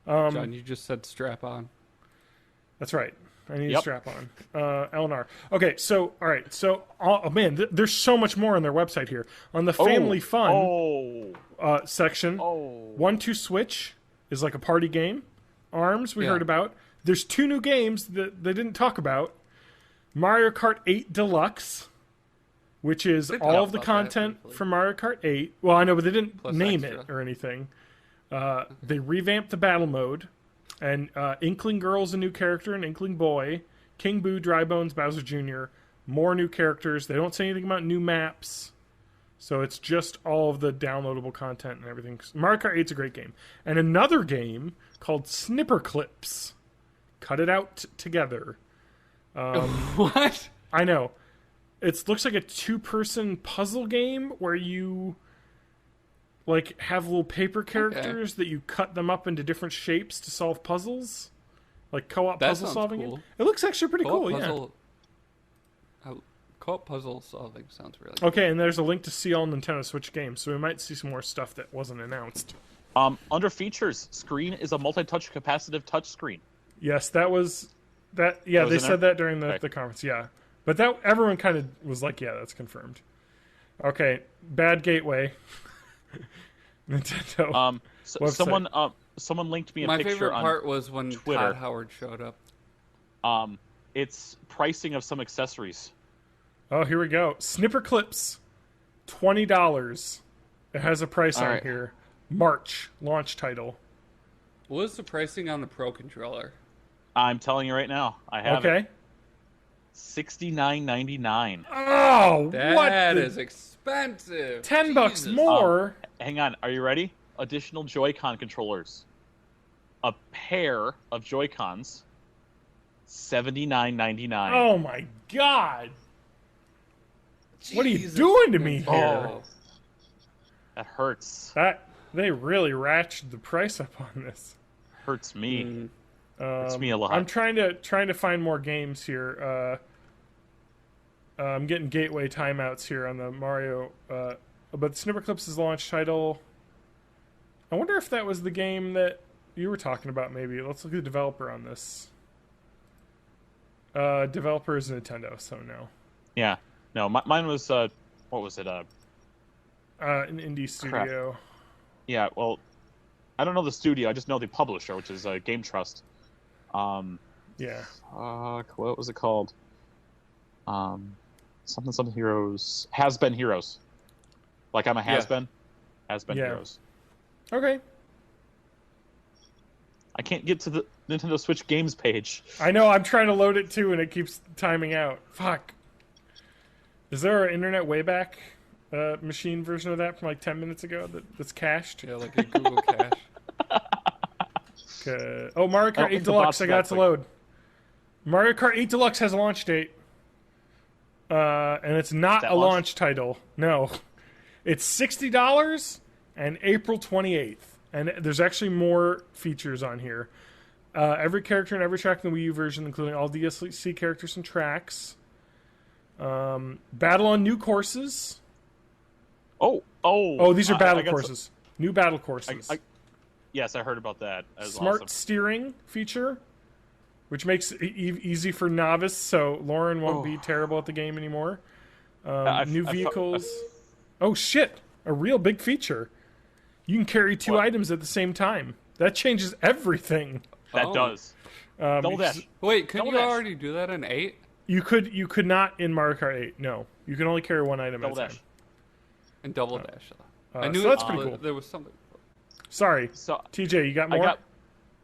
John, you just said strap on. That's right. I need a strap on. LNR. Okay, so, all right. So, oh man, there's so much more on their website here. On the family fun section, 1-2 Switch is like a party game. ARMS, we heard about. There's 2 new games that they didn't talk about. Mario Kart 8 Deluxe, which is all of the content from Mario Kart 8. Well, I know, but they didn't name it or anything. They revamped the battle mode. And Inkling Girl's a new character, and Inkling Boy. King Boo, Dry Bones, Bowser Jr. More new characters. They don't say anything about new maps. So it's just all of the downloadable content and everything. Mario Kart 8's a great game. And another game called Snipper Clips. Cut it out together. What? I know. It looks like a 2-person puzzle game where you like have little paper characters that you cut them up into different shapes to solve puzzles, like co-op puzzle solving. Cool. It looks actually pretty cool. Co-op puzzle solving sounds really okay. And there's a link to see all Nintendo Switch games, so we might see some more stuff that wasn't announced. Under features, screen is a multi-touch capacitive touch screen. Yes, that was that. Yeah, they said that during the conference. Yeah, but that everyone kind of was like, yeah, that's confirmed. Okay, bad gateway. Nintendo. Someone linked me a My picture favorite on part was when Twitter. Todd Howard showed up. It's pricing of some accessories. Oh, here we go. Snipper Clips, $20. It has a price on here. March launch title. What was the pricing on the Pro Controller? I'm telling you right now. I have it. $69.99. Oh, that is expensive. $10 more. Hang on. Are you ready? Additional Joy-Con controllers. A pair of Joy-Cons. $79.99. Oh my God! Jesus. What are you doing to me here? Oh, that hurts. They really ratcheted the price up on this. Hurts me. Hurts me a lot. I'm trying to find more games here. I'm getting gateway timeouts here on the Mario. But Snipper Clips is launch title. I wonder if that was the game that you were talking about. Maybe let's look at the developer on this. Developer is Nintendo, so no. Yeah, no. Mine was what was it? An indie studio. Crap. Yeah, well, I don't know the studio. I just know the publisher, which is Game Trust. Yeah. What was it called? Something Heroes. Has Been Heroes. Like I'm a has-been. Has-been Heroes. Okay. I can't get to the Nintendo Switch games page. I know, I'm trying to load it too, and it keeps timing out. Fuck. Is there an Internet Wayback machine version of that from like 10 minutes ago that's cached? Yeah, like a Google Cache. Okay. Oh, Mario Kart 8 Deluxe, I got it to load. Mario Kart 8 Deluxe has a launch date. And it's not a launch title. No. It's $60 and April 28th. And there's actually more features on here. Every character and every track in the Wii U version, including all DLC characters and tracks. Battle on new courses. Oh, these are battle courses. New battle courses. Yes, I heard about that. Smart steering feature, which makes it easy for novice, so Lauren won't be terrible at the game anymore. New vehicles. Oh, shit. A real big feature. You can carry two items at the same time. That changes everything. That does. Double dash. Wait, couldn't you already do that in 8? You could not in Mario Kart 8. No, you can only carry one item at a time. And double dash. I knew so that's pretty cool. There was something. Sorry, TJ, you got more?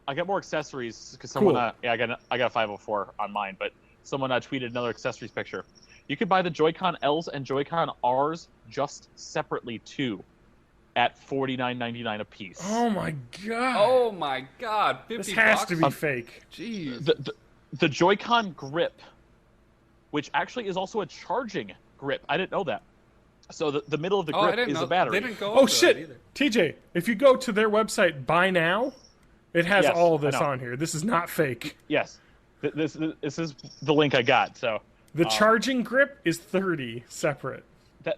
I got more accessories because someone. Cool. I got a 504 on mine, but someone tweeted another accessories picture. You could buy the Joy-Con Ls and Joy-Con Rs just separately too, at $49.99 a piece. Oh my god! Oh my god! This has to be fake. Jeez. The Joy-Con grip, which actually is also a charging grip. I didn't know that. So the middle of the grip is a battery. They didn't go oh shit, TJ! If you go to their website, buy now, it has all of this on here. This is not fake. Yes, this is the link I got. So the charging grip is $30 separate.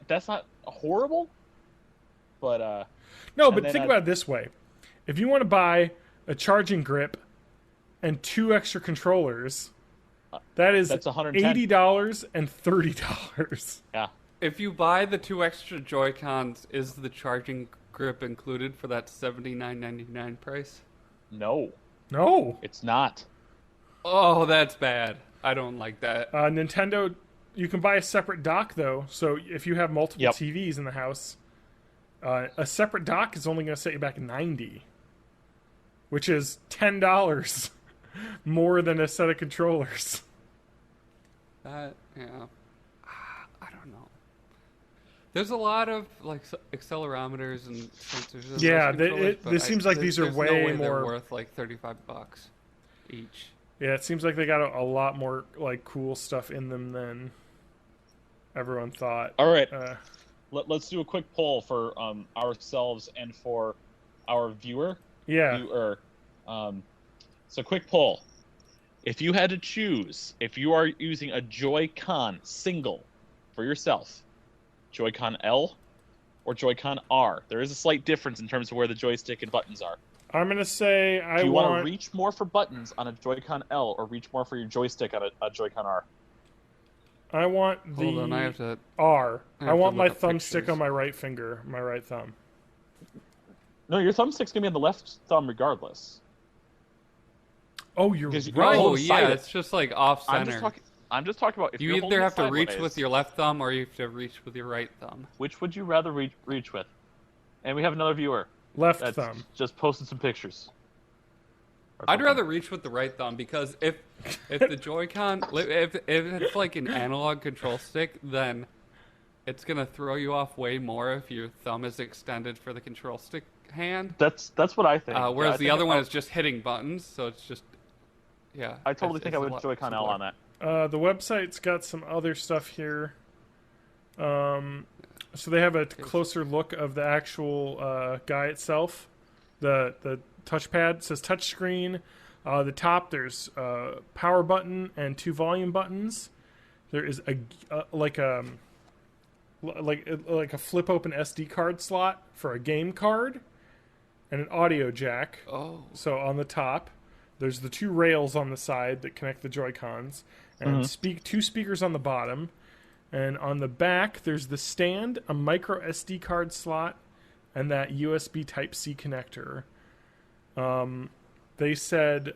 That's not horrible, but no. But think about it this way: if you want to buy a charging grip and 2 extra controllers, That is That's $110. $80 and $30. Yeah. If you buy the 2 extra Joy-Cons, is the charging grip included for that $79.99 price? No. No. It's not. Oh, that's bad. I don't like that. Nintendo, you can buy a separate dock, though. So if you have multiple Yep. TVs in the house, a separate dock is only going to set you back $90, which is $10 more than a set of controllers. Yeah. I don't know. There's a lot of like accelerometers and sensors. In Yeah, those controllers, but this seems like these are there's way no way more they're worth like $35 each. Yeah, it seems like they got a lot more like cool stuff in them than everyone thought. All right. Let's do a quick poll for ourselves and for our viewer. Yeah. So quick poll. If you had to choose, if you are using a Joy-Con single for yourself, Joy-Con L or Joy-Con R, there is a slight difference in terms of where the joystick and buttons are. I'm going to say Do you want to reach more for buttons on a Joy-Con L or reach more for your joystick on a Joy-Con R? I want the Hold on, I have to, R. I I have want to my look up thumbstick pictures. on my right finger, my right thumb. No, your thumbstick's going to be on the left thumb regardless. Oh, you're Because you right. hold Oh, it yeah, sided. it's just like off center. I'm just talking about if You you're either holding have it to reach sideways, with your left thumb or you have to reach with your right thumb. Which would you rather reach with? And we have another viewer. Left that's thumb. Just posted some pictures. I'd rather reach with the right thumb because if the Joy-Con, if it's like an analog control stick, then it's gonna throw you off way more if your thumb is extended for the control stick hand. That's what I think. Whereas I the think other one is just hitting buttons, so it's just I totally think I would Joy-Con L on that. The website's got some other stuff here. So they have a closer look of the actual guy itself. The touchpad says touchscreen. The top there's power button and 2 volume buttons. There is like a flip open SD card slot for a game card and an audio jack. Oh. So on the top, there's the 2 rails on the side that connect the Joy-Cons, and 2 speakers on the bottom. And on the back, there's the stand, a micro SD card slot, and that USB Type-C connector. They said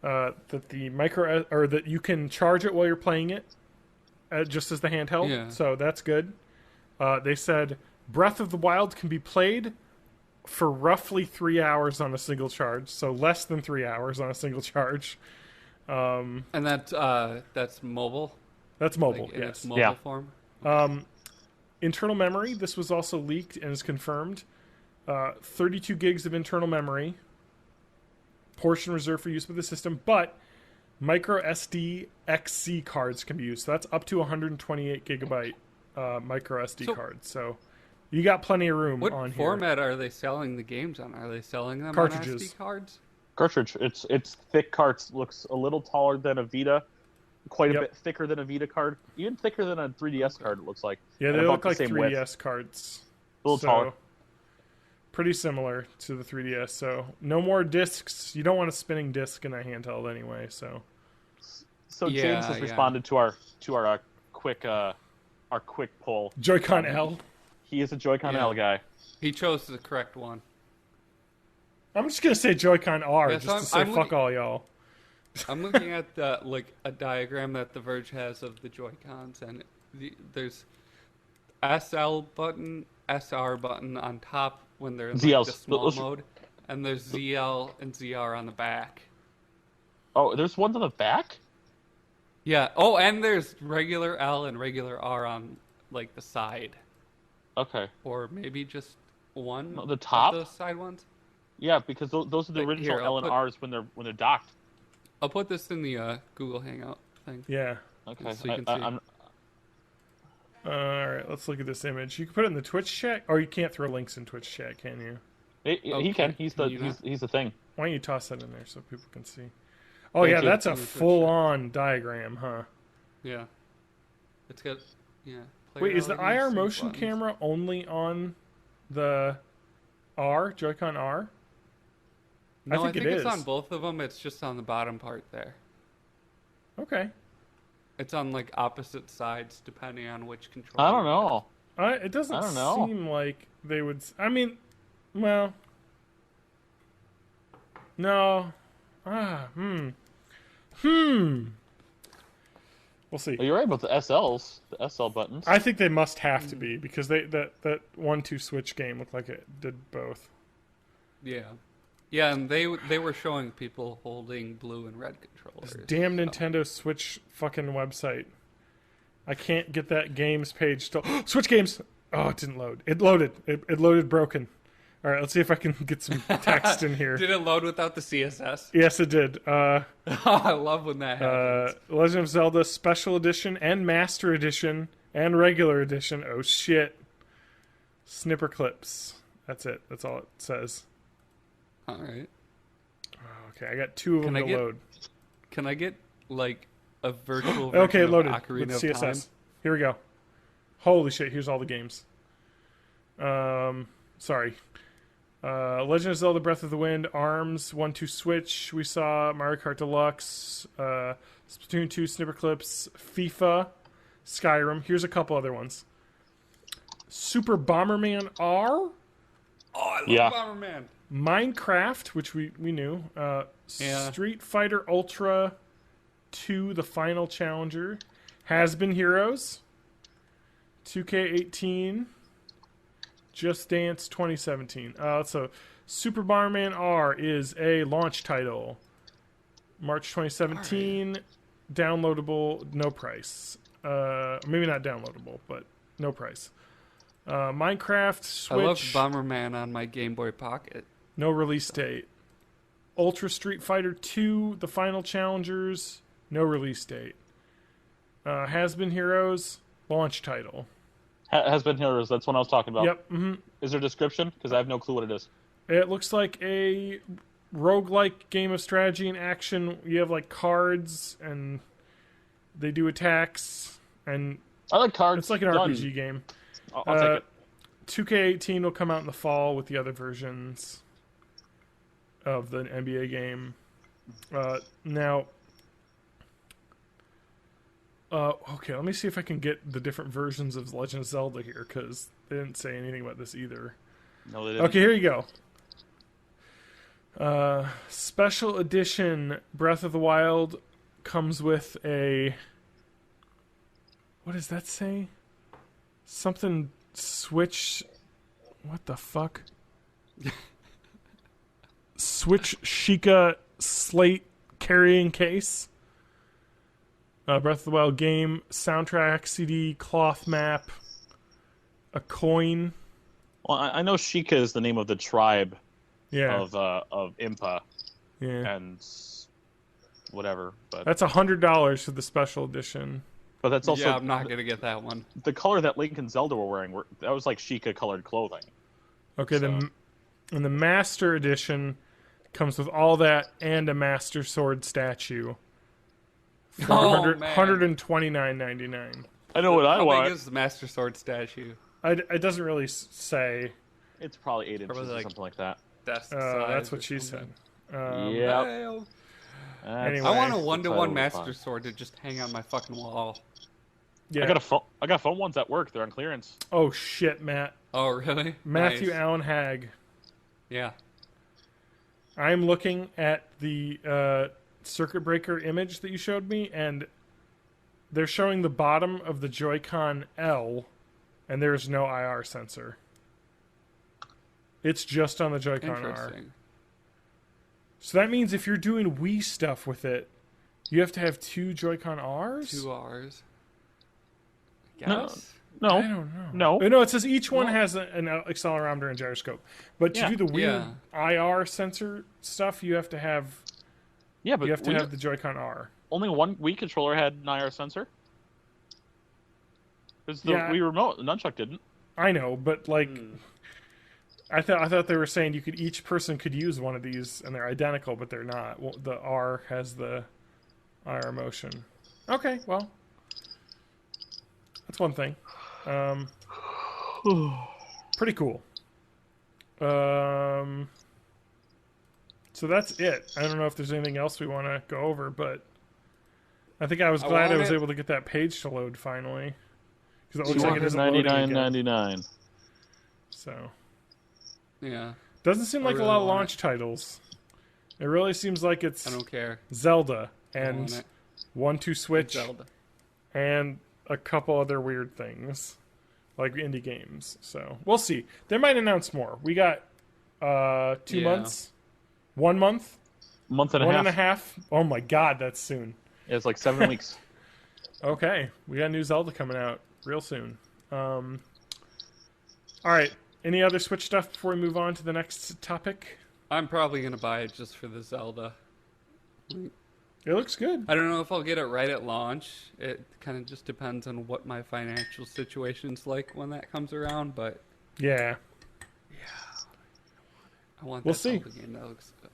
that the that you can charge it while you're playing it, just as the handheld. Yeah. So that's good. They said Breath of the Wild can be played for roughly 3 hours on a single charge, so less than 3 hours on a single charge. And that's mobile. That's mobile, like in yes. its mobile form. Internal memory. This was also leaked and is confirmed. 32 gigs of internal memory. Portion reserved for use with the system, but micro SD XC cards can be used. So that's up to 128 gigabyte micro SD cards. So you got plenty of room What on here. format are they selling the games on? Are they selling them Cartridges. on SD cards? Cartridge. It's thick cards. Looks a little taller than a Vita. Quite a bit thicker than a Vita card. Even thicker than a 3DS card, it looks like. Yeah, And they about look the like same 3DS width. cards. A little taller. Pretty similar to the 3DS. So no more discs. You don't want a spinning disc in a handheld anyway. So James has responded to our quick poll. Joy-Con L. He is a Joy-Con L guy. He chose the correct one. I'm just gonna say Joy-Con R, Yeah, just so to say fuck all y'all. I'm looking at a diagram that The Verge has of the Joy-Cons, and there's SL button, SR button on top when they're in like, the small mode, and there's ZL and ZR on the back. Oh, there's ones on the back? Yeah. Oh, and there's regular L and regular R on like the side. Okay. Or maybe just one. No, the top? Of those side ones. Yeah, because those are the original L and R's when they're docked. I'll put this in the Google Hangout thing. Yeah. Okay. So you can see. All right, let's look at this image. You can put it in the Twitch chat, or you can't throw links in Twitch chat, can you? He can. He's the thing. Why don't you toss that in there so people can see? Oh yeah, that's a full-on diagram, huh? Yeah. It's got Wait, is the player IR LEDs, motion buttons. camera only on the R, Joy-Con R? No, I think it it's is. on both of them. It's just on the bottom part there. Okay. It's on like opposite sides depending on which controller. I don't know. It doesn't I don't know. seem like they would. I mean, well, no. We'll see. Well, you're right about the SLs, the SL buttons. I think they must have to be because that 1-2 Switch game looked like it did both. Yeah. Yeah, and they were showing people holding blue and red controllers. This damn Nintendo Switch fucking website. I can't get that games page still. Switch games! Oh, it didn't load. It loaded. It loaded broken. All right, let's see if I can get some text in here. Did it load without the CSS? Yes, it did. I love when that happens. Legend of Zelda Special Edition and Master Edition and Regular Edition. Oh, shit. Snipper clips. That's it. That's all it says. All right. Okay, I got 2 of them to load. Can I get, like, a virtual version okay, loaded of Ocarina with of CSS. Time? Here we go. Holy shit, here's all the games. Sorry. Legend of Zelda Breath of the Wind, ARMS, 1-2 Switch, we saw Mario Kart Deluxe, Splatoon 2 Snipper Clips, FIFA, Skyrim. Here's a couple other ones. Super Bomberman R. Oh, I love Bomberman. Minecraft, which we knew. Street Fighter Ultra 2, The Final Challenger. Has-Been Heroes. 2K18. Just Dance 2017. So Super Bomberman R is a launch title. March 2017. Right. Downloadable, no price. Maybe not downloadable, but no price. Minecraft, Switch. I love Bomberman on my Game Boy Pocket. No release date. Ultra Street Fighter 2, The Final Challengers. No release date. Has-Been Heroes, launch title. Has-Been Heroes, that's what I was talking about. Yep. Mm-hmm. Is there a description? Because I have no clue what it is. It looks like a roguelike game of strategy and action. You have like cards and they do attacks. And I like cards. It's like an RPG game. I'll take it. 2K18 will come out in the fall with the other versions of the NBA game. Now, okay, let me see if I can get the different versions of Legend of Zelda here, because they didn't say anything about this either. No, they didn't. Okay, here you go. Special Edition Breath of the Wild comes with a... What does that say? Something Switch... What the fuck? Switch Sheikah Slate carrying case. Breath of the Wild game, soundtrack, CD, cloth map, a coin. Well, I know Sheikah is the name of the tribe of Impa. Yeah. And whatever. But that's $100 for the special edition. But that's also... Yeah, I'm not going to get that one. The color that Link and Zelda were wearing, that was like Sheikah colored clothing. Okay, so. And the Master Edition comes with all that and a Master Sword statue. For $129.99. I know what I want. How big is the Master Sword statue? It doesn't really say. It's probably 8 inches or something like that. That's what she said. Yeah. Anyway, I want a 1-to-1 Master Sword to just hang on my fucking wall. Yeah. I got phone ones at work. They're on clearance. Oh shit, Matt. Oh really? Matthew Nice. Allen Hagg. Yeah. I'm looking at the circuit breaker image that you showed me, and they're showing the bottom of the Joy-Con L, and there's no IR sensor. It's just on the Joy-Con R. So that means if you're doing Wii stuff with it, you have to have 2 Joy-Con Rs? 2 Rs. No. I don't know. No, it says each one has an accelerometer and gyroscope. But to do the weird IR sensor stuff, you have to have... Yeah, but you have to have the Joy-Con R. Only one Wii controller had an IR sensor. Because the Wii remote, the nunchuck didn't. I know, but like... I thought they were saying each person could use one of these, and they're identical, but they're not. Well, the R has the IR motion. Okay, well, that's one thing. Pretty cool. So that's it. I don't know if there's anything else we want to go over, but I think I was glad I was able to get that page to load finally. Because it looks like it isn't loading again. $299.99. So. Yeah. Doesn't seem like really a lot of launch titles. It really seems like it's I don't care. Zelda and 1-2 Switch Zelda. and a couple other weird things. Like indie games. So, we'll see. They might announce more. We got 2 months? 1 month? Month and a half. 1.5. Oh my god, that's soon. Yeah, it's like 7 weeks. Okay, we got new Zelda coming out real soon. All right, any other Switch stuff before we move on to the next topic? I'm probably going to buy it just for the Zelda. It looks good. I don't know if I'll get it right at launch. It kind of just depends on what my financial situation's like when that comes around, but... Yeah. I want we'll that see. Zelda game.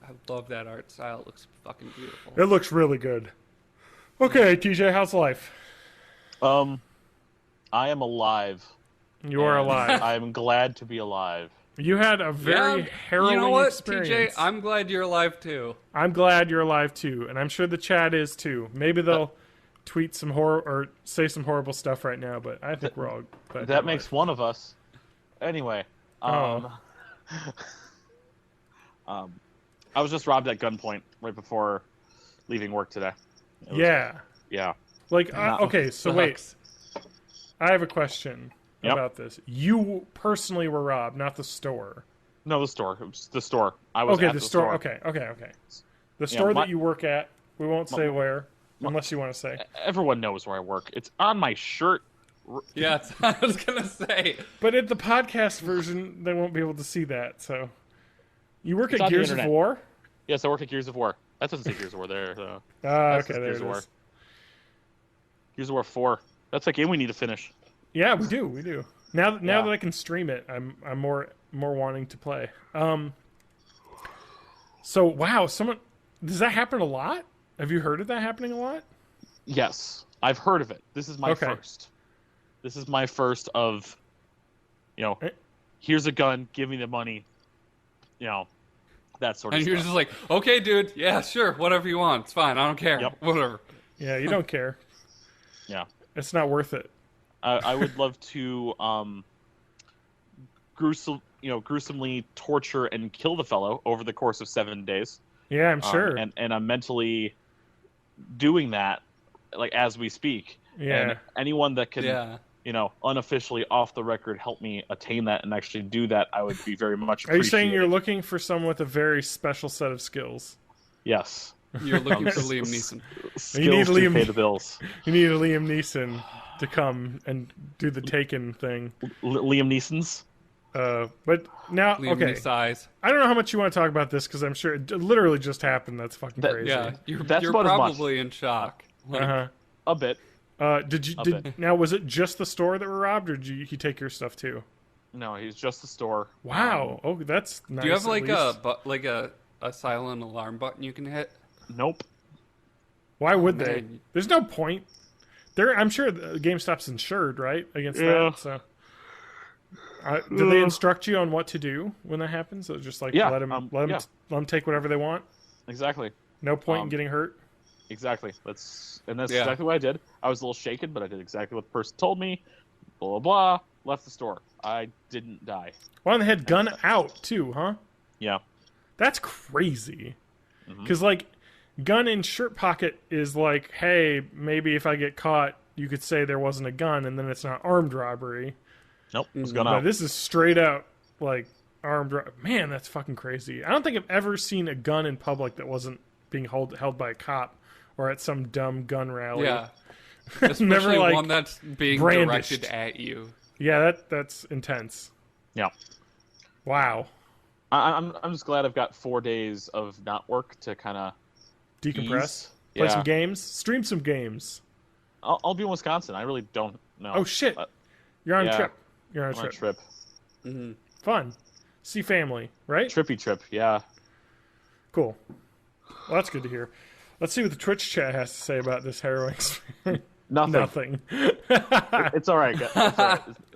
I love that art style. It looks fucking beautiful. It looks really good. Okay, TJ, how's life? I am alive. You are alive. I'm glad to be alive. You had a very harrowing You know what, experience. TJ? I'm glad you're alive too. I'm glad you're alive too, and I'm sure the chat is too. Maybe they'll tweet some horror or say some horrible stuff right now, but I think we're all glad. That makes one of us. Anyway, I was just robbed at gunpoint right before leaving work today. Yeah. Like, okay, so wait. I have a question about this. You personally were robbed, not the store. No, the store. It was the store. I was at the store. Okay. The store that you work at. We won't say where, unless you want to say. Everyone knows where I work. It's on my shirt. Yeah, I was gonna say. But in the podcast version, they won't be able to see that. So, you work at Gears of War? Yes, I work at Gears of War. That doesn't say Gears of War there. So. Okay, there it is. Gears of War 4. That's a game we need to finish. Yeah, we do. Now that I can stream it, I'm more wanting to play. So wow, does that happen a lot? Have you heard of that happening a lot? Yes, I've heard of it. This is my first. This is my first of, here's a gun, give me the money, that sort of stuff. And you're just like, okay, dude, yeah, sure, whatever you want, it's fine, I don't care, whatever. Yeah, you don't care. Yeah. It's not worth it. I would love to gruesomely torture and kill the fellow over the course of 7 days. Yeah, I'm sure. And I'm mentally doing that, like, as we speak. Yeah. And anyone that can, unofficially off the record help me attain that and actually do that, I would be very much appreciated. Are you saying you're looking for someone with a very special set of skills? Yes. You're looking for Liam Neeson. Skills to pay the bills. You need a Liam Neeson to come and do the Taken thing. Liam Neeson's? But now, Liam size. I don't know how much you want to talk about this because I'm sure it literally just happened. That's fucking crazy. Yeah, you're probably in shock. A bit. Now, was it just the store that were robbed, or did he take your stuff too? No, he's just the store. Wow. That's nice. Do you have like a silent alarm button you can hit? Nope. Why would they? There's no point. I'm sure GameStop's insured, right, against that. So, do they instruct you on what to do when that happens? So just like let them take whatever they want. Exactly. No point in getting hurt. Exactly. That's exactly what I did. I was a little shaken, but I did exactly what the person told me. Blah blah blah. Left the store. I didn't die. Well, and they had gun out too, huh? Yeah. That's crazy. Because gun in shirt pocket is like, hey, maybe if I get caught, you could say there wasn't a gun, and then it's not armed robbery. Nope, it was gun out. This is straight out armed. Man, that's fucking crazy. I don't think I've ever seen a gun in public that wasn't being held by a cop or at some dumb gun rally. Yeah, especially never one that's being brandished. directed at you. Yeah, that's intense. Yeah. Wow. I'm just glad I've got 4 days of not work to kind of decompress, play some games, stream some games. I'll be in Wisconsin. I really don't know. Oh shit! You're on a trip. You're on a trip. Mm-hmm. Fun. See family, right? Trippy trip. Yeah. Cool. Well, that's good to hear. Let's see what the Twitch chat has to say about this harrowing experience. Nothing. It's all right.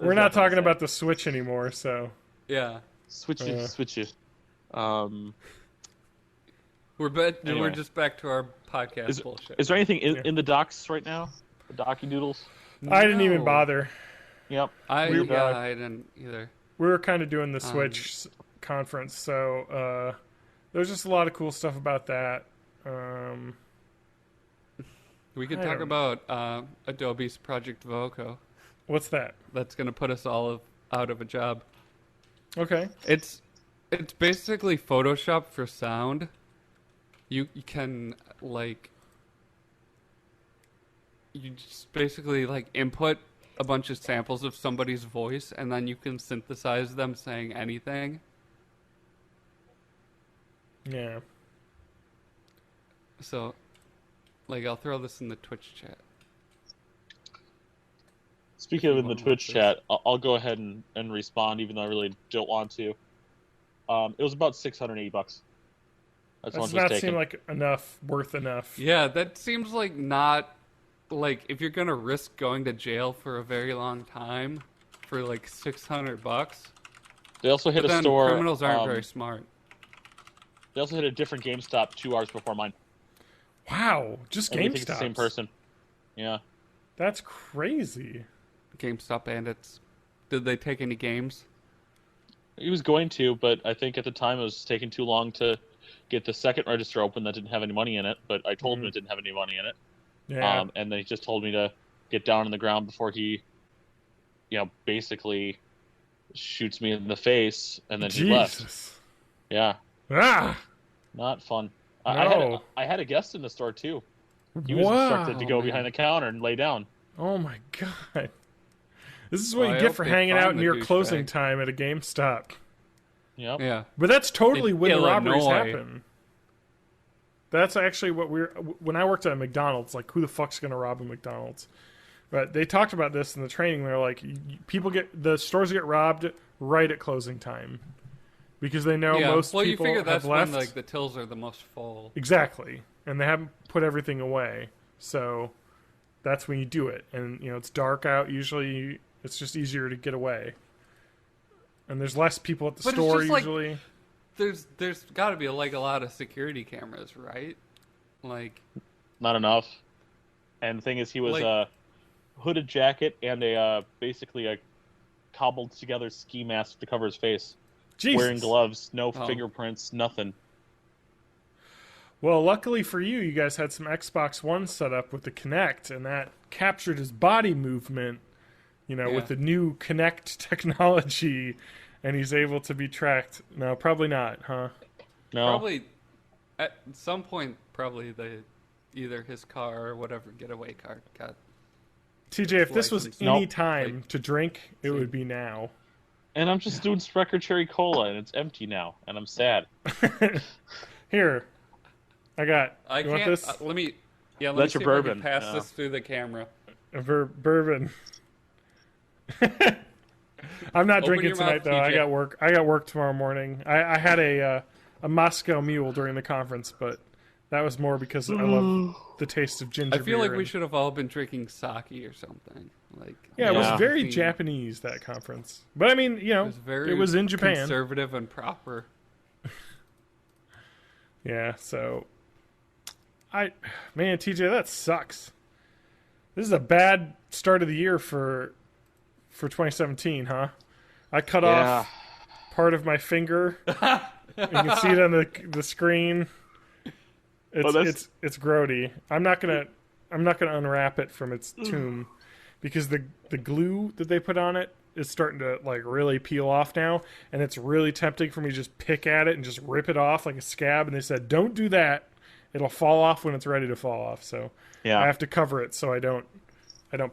We're not talking about the Switch anymore, so yeah. Switch it. Anyway. We're just back to our podcast bullshit. Is there anything in the docs right now? The docky doodles? I didn't even bother. Yep. I didn't either. We were kind of doing the Switch conference, so there's just a lot of cool stuff about that. We could talk about Adobe's Project Voco. What's that? That's going to put us all out of a job. Okay. It's basically Photoshop for sound. You can you just basically input a bunch of samples of somebody's voice, and then you can synthesize them saying anything. Yeah. So, I'll throw this in the Twitch chat. Speaking of in the Twitch chat, I'll go ahead and respond, even though I really don't want to. It was about $680. That does not seem like worth enough. Yeah, that seems like not if you're gonna risk going to jail for a very long time for $600. They also hit a store. Criminals aren't very smart. They also hit a different GameStop 2 hours before mine. Wow, just GameStop. It's the same person. Yeah, that's crazy. GameStop bandits. Did they take any games? He was going to, but I think at the time it was taking too long to get the second register open that didn't have any money in it. But I told him it didn't have any money in it. Yeah. And then he just told me to get down on the ground before he, basically shoots me in the face, and then he left. Yeah. Ah. Not fun. No. I had a guest in the store too. He was instructed to go behind the counter and lay down. Oh my god. This is what you get for hanging out near closing time at a GameStop. Yep. Yeah. But that's totally when the robberies Illinois. happen. That's actually what when I worked at a McDonald's, who the fuck's going to rob a McDonald's? But they talked about this in the training. They're like, the stores get robbed right at closing time. Because they know most people you figure that's have left. when the tills are the most full. Exactly. And they haven't put everything away. So that's when you do it. And, it's dark out. Usually it's just easier to get away. And there's less people at the store usually. There's got to be a lot of security cameras, right? Not enough. And the thing is, he was a hooded jacket and basically a cobbled together ski mask to cover his face. Jesus. Wearing gloves, no fingerprints, nothing. Well, luckily for you, you guys had some Xbox One set up with the Kinect, and that captured his body movement, with the new Kinect technology, and he's able to be tracked. No, probably not, huh? No. Probably, at some point, either his car or whatever getaway car got. TJ, if this was any time to drink, it would be now. And I'm just doing Sprecher Cherry Cola, and it's empty now, and I'm sad. Here, you can't. Want this? Let me. Yeah, That's let me your see if I bourbon. can pass this through the camera. Bourbon. I'm not drinking tonight, though. I got work. I got work tomorrow morning. I had a Moscow Mule during the conference, but that was more because I love the taste of ginger beer. I feel like we should have all been drinking sake or something. It was very Japanese, that conference. But I mean, it was in Japan. Conservative and proper. Yeah, so man, TJ, that sucks. This is a bad start of the year for 2017, huh? I cut off part of my finger. You can see it on the screen. It's grody. I'm not gonna unwrap it from its tomb because the glue that they put on it is starting to really peel off now, and it's really tempting for me to just pick at it and just rip it off like a scab. And they said, don't do that; it'll fall off when it's ready to fall off. So I have to cover it so I don't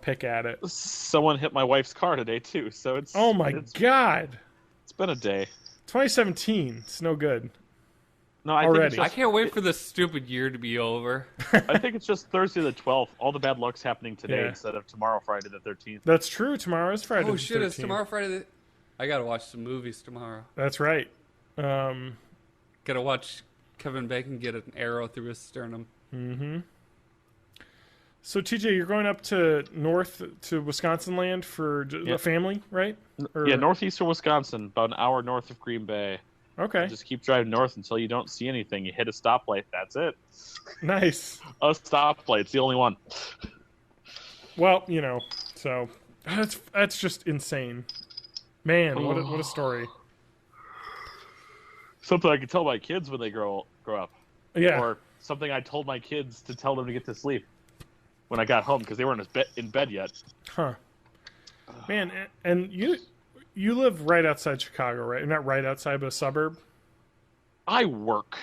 pick at it. Someone hit my wife's car today too, so it's. Oh my god! It's been a day. 2017. It's no good. No, I already. I can't wait for this stupid year to be over. I think it's just Thursday the 12th. All the bad luck's happening today instead of tomorrow, Friday the 13th. That's true. Tomorrow is Friday. Oh shit! It's tomorrow, Friday. I gotta watch some movies tomorrow. That's right. Gotta watch Kevin Bacon get an arrow through his sternum. Mm-hmm. So TJ, you're going up to Wisconsin land for a family, right? Yeah, northeastern Wisconsin, about an hour north of Green Bay. Okay. Just keep driving north until you don't see anything. You hit a stoplight. That's it. Nice. A stoplight. It's the only one. Well, so that's just insane. Man, what a story. Something I can tell my kids when they grow up. Yeah. Or something I told my kids to tell them to get to sleep when I got home because they weren't in bed yet. Huh. Man, and you live right outside Chicago, right? Not right outside, but a suburb? I work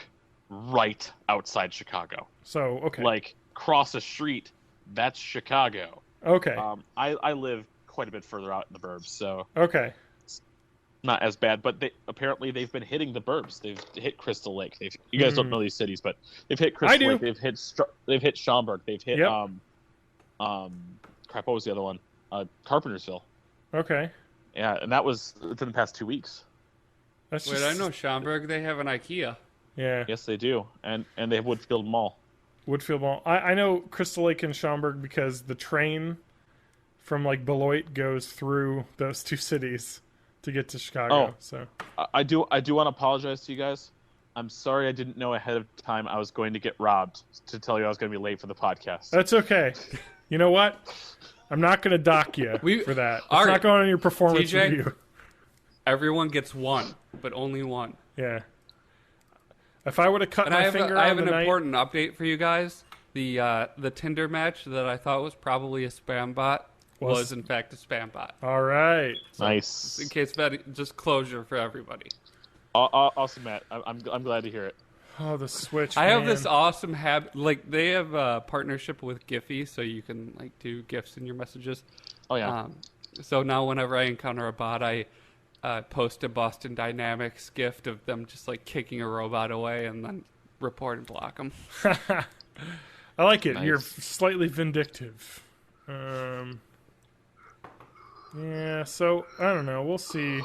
right outside Chicago. So, okay. Like, cross a street, that's Chicago. Okay. I live quite a bit further out in the burbs, so... Okay. Not as bad, but apparently they've been hitting the burbs. They've hit Crystal Lake. You guys don't know these cities, but they've hit Crystal Lake. They've hit Schaumburg. They've hit crap. What was the other one? Carpentersville. Okay. Yeah, and that was within the past 2 weeks. I know Schaumburg. They have an IKEA. Yeah. Yes, they do, and they have Woodfield Mall. Woodfield Mall. I know Crystal Lake and Schaumburg because the train from like Beloit goes through those two cities to get to Chicago. So I do want to apologize to you guys. I'm sorry I didn't know ahead of time I was going to get robbed to tell you I was going to be late for the podcast. That's okay. You know what? I'm not going to dock you for that. It's not going on your performance TJ, review. Everyone gets one, but only one. Yeah. If I would have cut my finger I have an important update for you guys. The Tinder match that I thought was probably a spam bot was in fact a spam bot. All right. So, nice. In case just closure for everybody. Awesome, Matt. I'm glad to hear it. Oh, the Switch. I have this awesome habit. Like, they have a partnership with Giphy, so you can like do GIFs in your messages. Oh yeah. So now whenever I encounter a bot, I post a Boston Dynamics gift of them just like kicking a robot away, and then report and block them. I like it. Nice. You're slightly vindictive. Yeah, so I don't know. We'll see.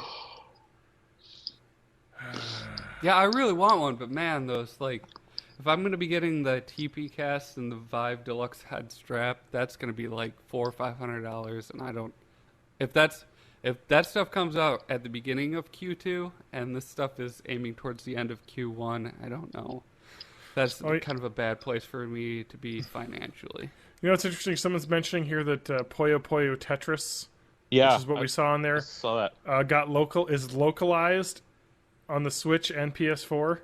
Yeah, I really want one, but man, those like, if I'm gonna be getting the TP Cast and the Vive Deluxe head strap, that's gonna be like $400 or $500, and I don't. If that stuff comes out at the beginning of Q2 and this stuff is aiming towards the end of Q1, I don't know. That's kind of a bad place for me to be financially. You know, it's interesting. Someone's mentioning here that Puyo Puyo Tetris, which is what we saw in there, saw that. is localized on the Switch and PS4,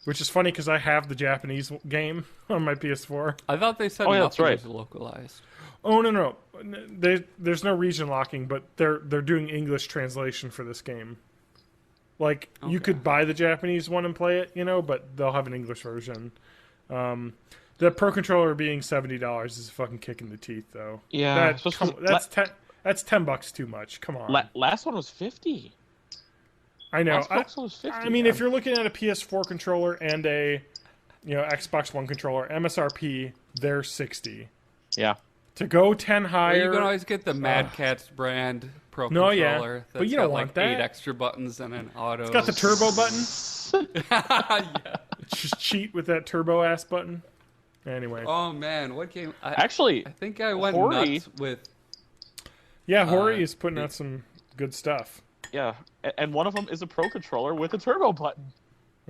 which is funny because I have the Japanese game on my PS4. I thought they said nothing was localized. Oh no. There's no region locking, but they're doing English translation for this game. Like, you could buy the Japanese one and play it, but they'll have an English version. The Pro Controller being $70 is a fucking kick in the teeth, though. Yeah. That's $10 too much. Come on. Last one was $50. I know. Xbox was $50. I mean, if you're looking at a PS4 controller and a Xbox One controller, MSRP, they're $60. Yeah. To go 10 higher... Well, you can always get the Mad Catz brand Pro Controller. But you don't want like that. 8 extra buttons and an auto. It's got the turbo button. Yeah. Just cheat with that turbo-ass button. Anyway. Oh, man. What game? I think I went nuts with... Yeah, Hori is putting out some good stuff. Yeah, and one of them is a Pro Controller with a turbo button.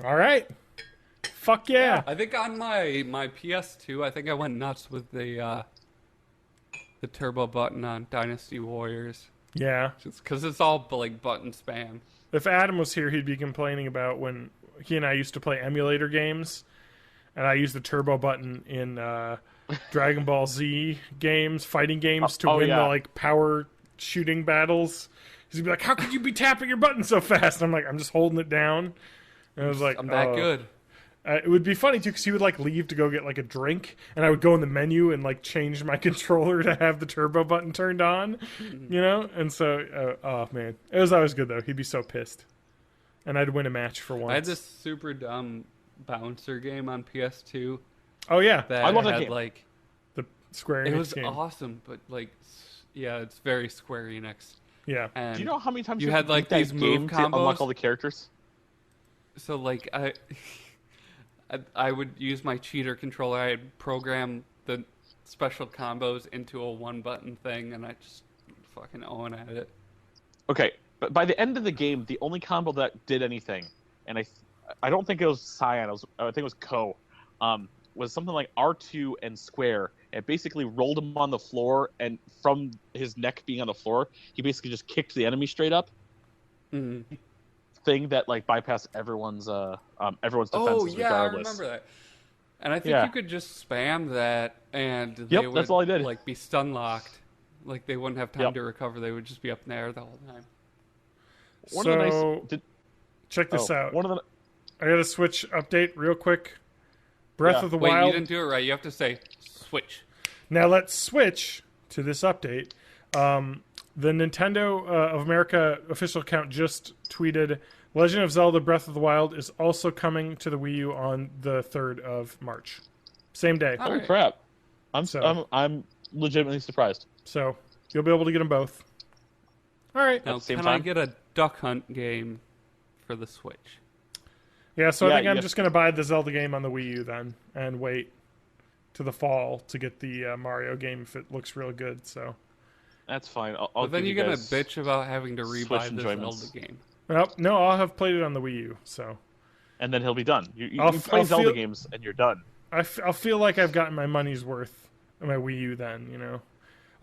All right. Fuck yeah. I think on my PS2, I think I went nuts with the turbo button on Dynasty Warriors. Yeah. Just because it's all like button spam. If Adam was here, he'd be complaining about when he and I used to play emulator games, and I used the turbo button in Dragon Ball Z games, fighting games, to win the like power shooting battles. He'd be like, "How could you be tapping your button so fast?" And I'm like, "I'm just holding it down." And I was like, "I'm that good." It would be funny too, because he would like leave to go get like a drink, and I would go in the menu and like change my controller to have the turbo button turned on, And so, oh man, it was always good though. He'd be so pissed, and I'd win a match for once. I had this super dumb bouncer game on PS2. Oh yeah, I love that game. Like the Square Enix It was game. awesome, but like, yeah, it's very Square Enix. Yeah. And do you know how many times you had like these move combos to unlock all the characters? So like I would use my cheater controller. I'd program the special combos into a one-button thing, and I just fucking own at it. Okay, but by the end of the game, the only combo that did anything and I don't think it was cyan. I think it was Ko. Was something like R2 and square. It basically rolled him on the floor, and from his neck being on the floor, he basically just kicked the enemy straight up. Mm-hmm. Thing that like bypassed everyone's defenses regardless. I remember that. And I think you could just spam that, and they would that's all I did. like be stun locked. Like they wouldn't have time to recover. They would just be up in the air the whole time. Check this out. I got a Switch update real quick. Breath of the Wait, Wild. You didn't do it right. You have to say switch. Now let's switch to this update. The Nintendo of America official account just tweeted, Legend of Zelda Breath of the Wild is also coming to the Wii U on the 3rd of March. Same day. Holy crap. I'm legitimately surprised. So, you'll be able to get them both. All right. Now, I get a Duck Hunt game for the Switch? Yeah, so I think I'm just going to buy the Zelda game on the Wii U then, and wait to the fall to get the Mario game if it looks real good, so... That's fine. But then you're going to bitch about having to rebuy the Zelda game. Well, no, I'll have played it on the Wii U, so... And then he'll be done. You play Zelda games, and you're done. I'll feel like I've gotten my money's worth on my Wii U then, you know?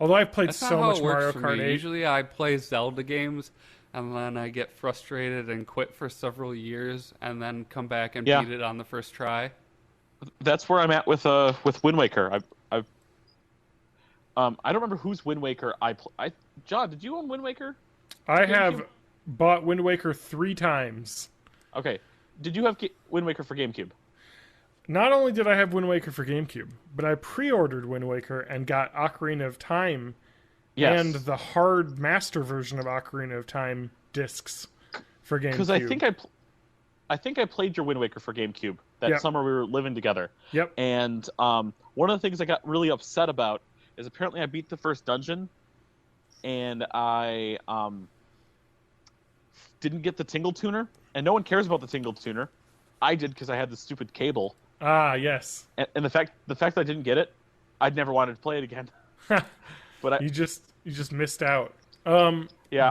Although I've played so much Mario Kart 8. Usually I play Zelda games, and then I get frustrated and quit for several years, and then come back and beat it on the first try. That's where I'm at with Wind Waker. I don't remember whose Wind Waker John, did you own Wind Waker? I have bought Wind Waker 3 times. Okay. Did you have Wind Waker for GameCube? Not only did I have Wind Waker for GameCube, but I pre-ordered Wind Waker and got Ocarina of Time and the hard master version of Ocarina of Time discs for GameCube. Because I think I played your Wind Waker for GameCube that summer we were living together. Yep. And one of the things I got really upset about is apparently I beat the first dungeon, and I didn't get the Tingle Tuner, and no one cares about the Tingle Tuner. I did because I had the stupid cable. Ah, yes. And the fact that I didn't get it, I'd never wanted to play it again. But you just missed out. I own it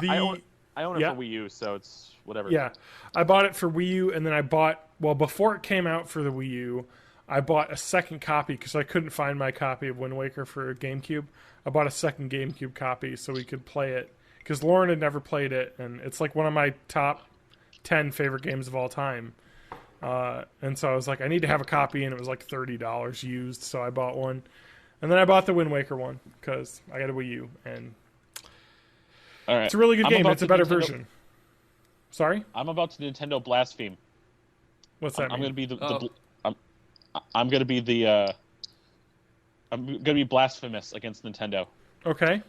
for Wii U, so it's whatever. Yeah, I bought it for Wii U, and then before it came out for the Wii U, I bought a second copy because I couldn't find my copy of Wind Waker for GameCube. I bought a second GameCube copy so we could play it because Lauren had never played it, and it's like one of my top 10 favorite games of all time. And so I was like, I need to have a copy, and it was like $30 used, so I bought one. And then I bought the Wind Waker one because I got a Wii U, and it's a really good game. It's a better version. Sorry? I'm about to Nintendo blaspheme. What's that mean? I'm going to be I'm going to be blasphemous against Nintendo. Okay.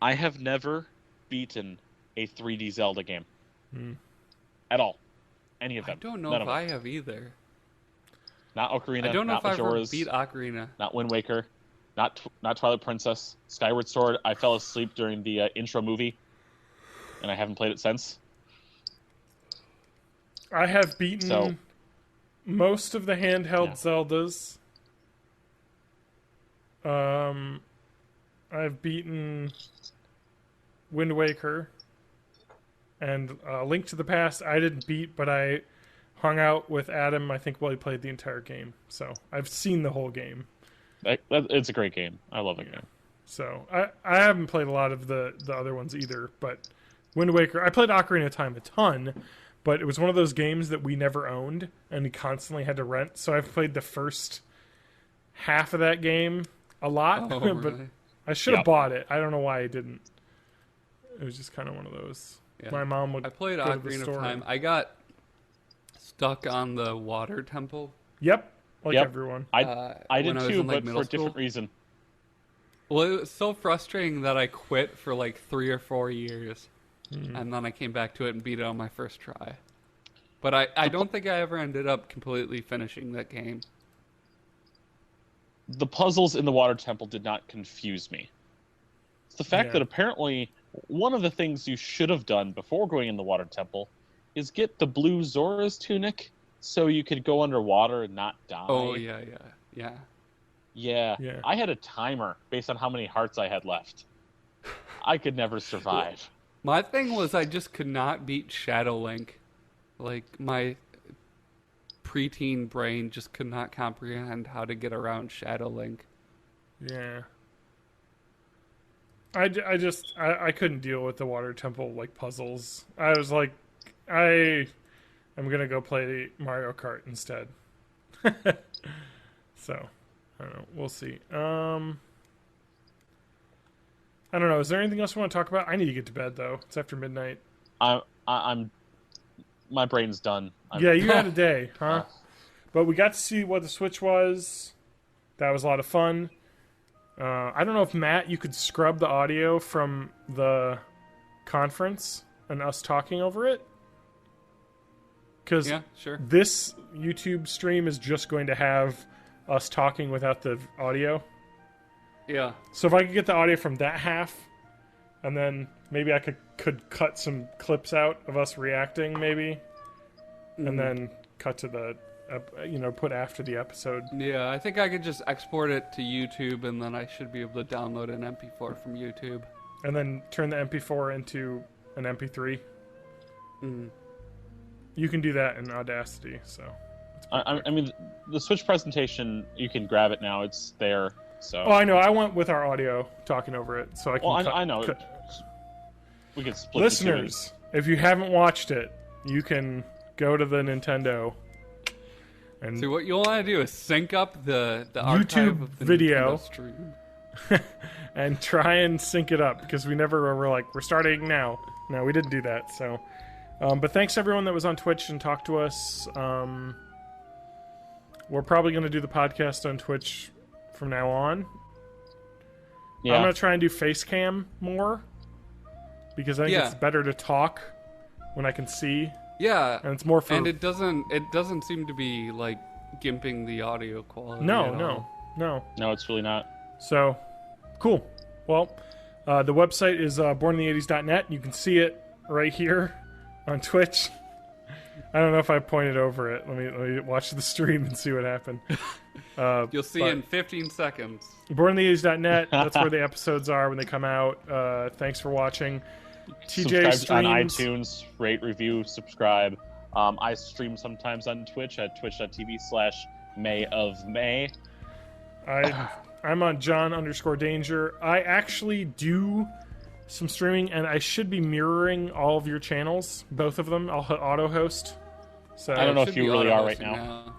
I have never beaten a 3D Zelda game. At all. Any of them. I don't know if I have either. Not Ocarina, I don't know not if I ever Majora's, beat Ocarina. Not Wind Waker, not Twilight Princess, Skyward Sword. I fell asleep during the intro movie, and I haven't played it since. I have beaten most of the handheld Zeldas. I've beaten Wind Waker. And Link to the Past, I didn't beat, but I hung out with Adam, I think, while he played the entire game. So I've seen the whole game. It's a great game. I love it game. So I haven't played a lot of the other ones either, but Wind Waker, I played Ocarina of Time a ton, but it was one of those games that we never owned and we constantly had to rent. So I've played the first half of that game a lot, but really? I should have bought it. I don't know why I didn't. It was just kind of one of those. Yeah. My mom would. I played Ocarina of Time. I got stuck on the water temple. Yep, everyone. I did too, but for a different reason. Well, it was so frustrating that I quit for like 3 or 4 years, and then I came back to it and beat it on my first try. But I don't think I ever ended up completely finishing that game. The puzzles in the water temple did not confuse me. It's the fact that apparently one of the things you should have done before going in the water temple is get the blue Zora's tunic so you could go underwater and not die. Oh, yeah. Yeah. I had a timer based on how many hearts I had left. I could never survive. My thing was I just could not beat Shadow Link. Like, my preteen brain just could not comprehend how to get around Shadow Link. Yeah. I couldn't deal with the water temple like puzzles. I was like, I'm gonna go play Mario Kart instead. So, I don't know. We'll see. I don't know. Is there anything else we want to talk about? I need to get to bed though. It's after midnight. I'm my brain's done. Yeah, you had a day, huh? But we got to see what the Switch was. That was a lot of fun. I don't know if Matt, you could scrub the audio from the conference and us talking over it. Because yeah, sure. This YouTube stream is just going to have us talking without the audio. Yeah. So if I could get the audio from that half, and then maybe I could cut some clips out of us reacting, maybe, and then cut to the, put after the episode. Yeah, I think I could just export it to YouTube, and then I should be able to download an MP4 from YouTube. And then turn the MP4 into an MP3. Mm. You can do that in Audacity, so. I mean, the Switch presentation, you can grab it now. It's there. So. Oh, I know. I went with our audio talking over it, so I can. Well, I know. We could split. Listeners, if you haven't watched it, you can go to the Nintendo. And see, what you'll want to do is sync up the YouTube of the video stream. and try and sync it up, because we never were like, we're starting now. No, we didn't do that. So, but thanks everyone that was on Twitch and talked to us. We're probably going to do the podcast on Twitch from now on. Yeah. I'm going to try and do face cam more, because I think it's better to talk when I can see. Yeah, and it's more for. And it doesn't seem to be like gimping the audio quality. No, it's really not. So, cool. Well, the website is bornintheeighties.net. You can see it right here on Twitch. I don't know if I pointed over it. Let me watch the stream and see what happened. You'll see in 15 seconds. bornintheeighties.net. That's where the episodes are when they come out. Thanks for watching. TJ subscribe on streams iTunes, rate, review, subscribe. I stream sometimes on Twitch at twitch.tv/May. I'm on John_Danger. I actually do some streaming, and I should be mirroring all of your channels, both of them. I'll auto host. So I don't know if you really are right now.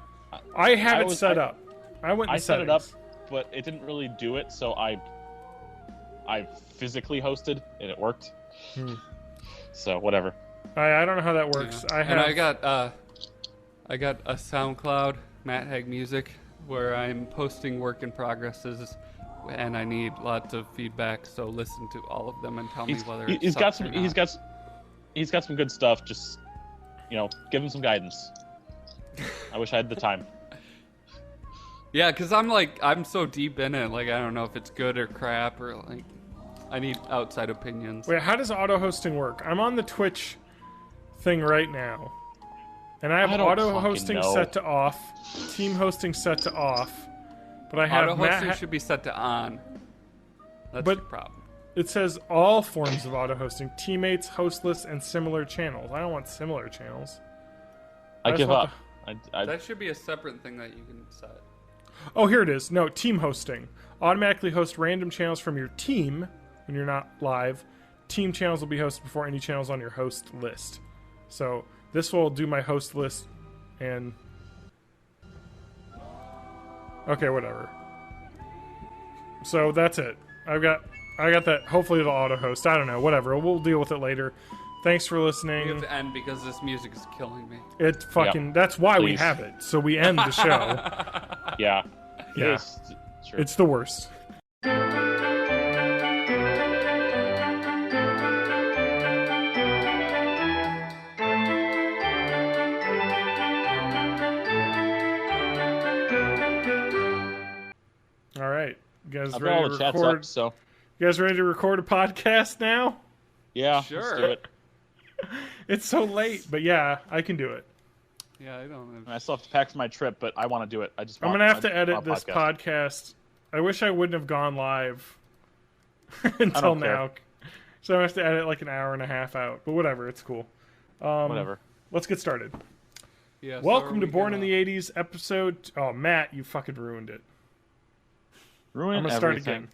I have it set up. I went. I set it up, but it didn't really do it. So I physically hosted, and it worked. So whatever. I don't know how that works. Yeah. I got a SoundCloud, Matt Haig Music, where I'm posting work in progresses, and I need lots of feedback. So listen to all of them and tell me whether he's got some good stuff. Just give him some guidance. I wish I had the time. Yeah, because I'm so deep in it. Like, I don't know if it's good or crap, or like I need outside opinions. Wait, how does auto hosting work? I'm on the Twitch thing right now, and I have auto hosting set to off, team hosting set to off, but I have auto hosting should be set to on. That's the problem. It says all forms of auto hosting: teammates, host lists, and similar channels. I don't want similar channels. I give up. That should be a separate thing that you can set. Oh, here it is. No, team hosting. Automatically host random channels from your team when you're not live. Team channels will be hosted before any channels on your host list. So this will do my host list and... Okay, whatever. So that's it. I got that. Hopefully it'll auto host. I don't know. Whatever. We'll deal with it later. Thanks for listening. We have to end because this music is killing me. It fucking... Yep. That's why we have it. So we end the show. Yeah. Yeah. It's the worst. All right. You guys ready to record? Up, so. You guys ready to record a podcast now? Yeah, sure. Let's do it. It's so late, but yeah, I can do it. Yeah, I don't know. I still have to pack for my trip, but I want to do it. I'm going to have to edit this podcast. I wish I wouldn't have gone live until now. So I have to edit like an hour and a half out. But whatever, it's cool. Whatever. let's get started. Yeah, so Welcome are to we Born in gonna- the 80s episode. Oh, Matt, you fucking ruined it. Ruin I'm gonna start everything. again.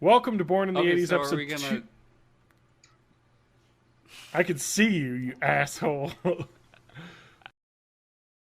Welcome to Born in the Okay, 80s so are episode. we gonna... I can see you, you asshole.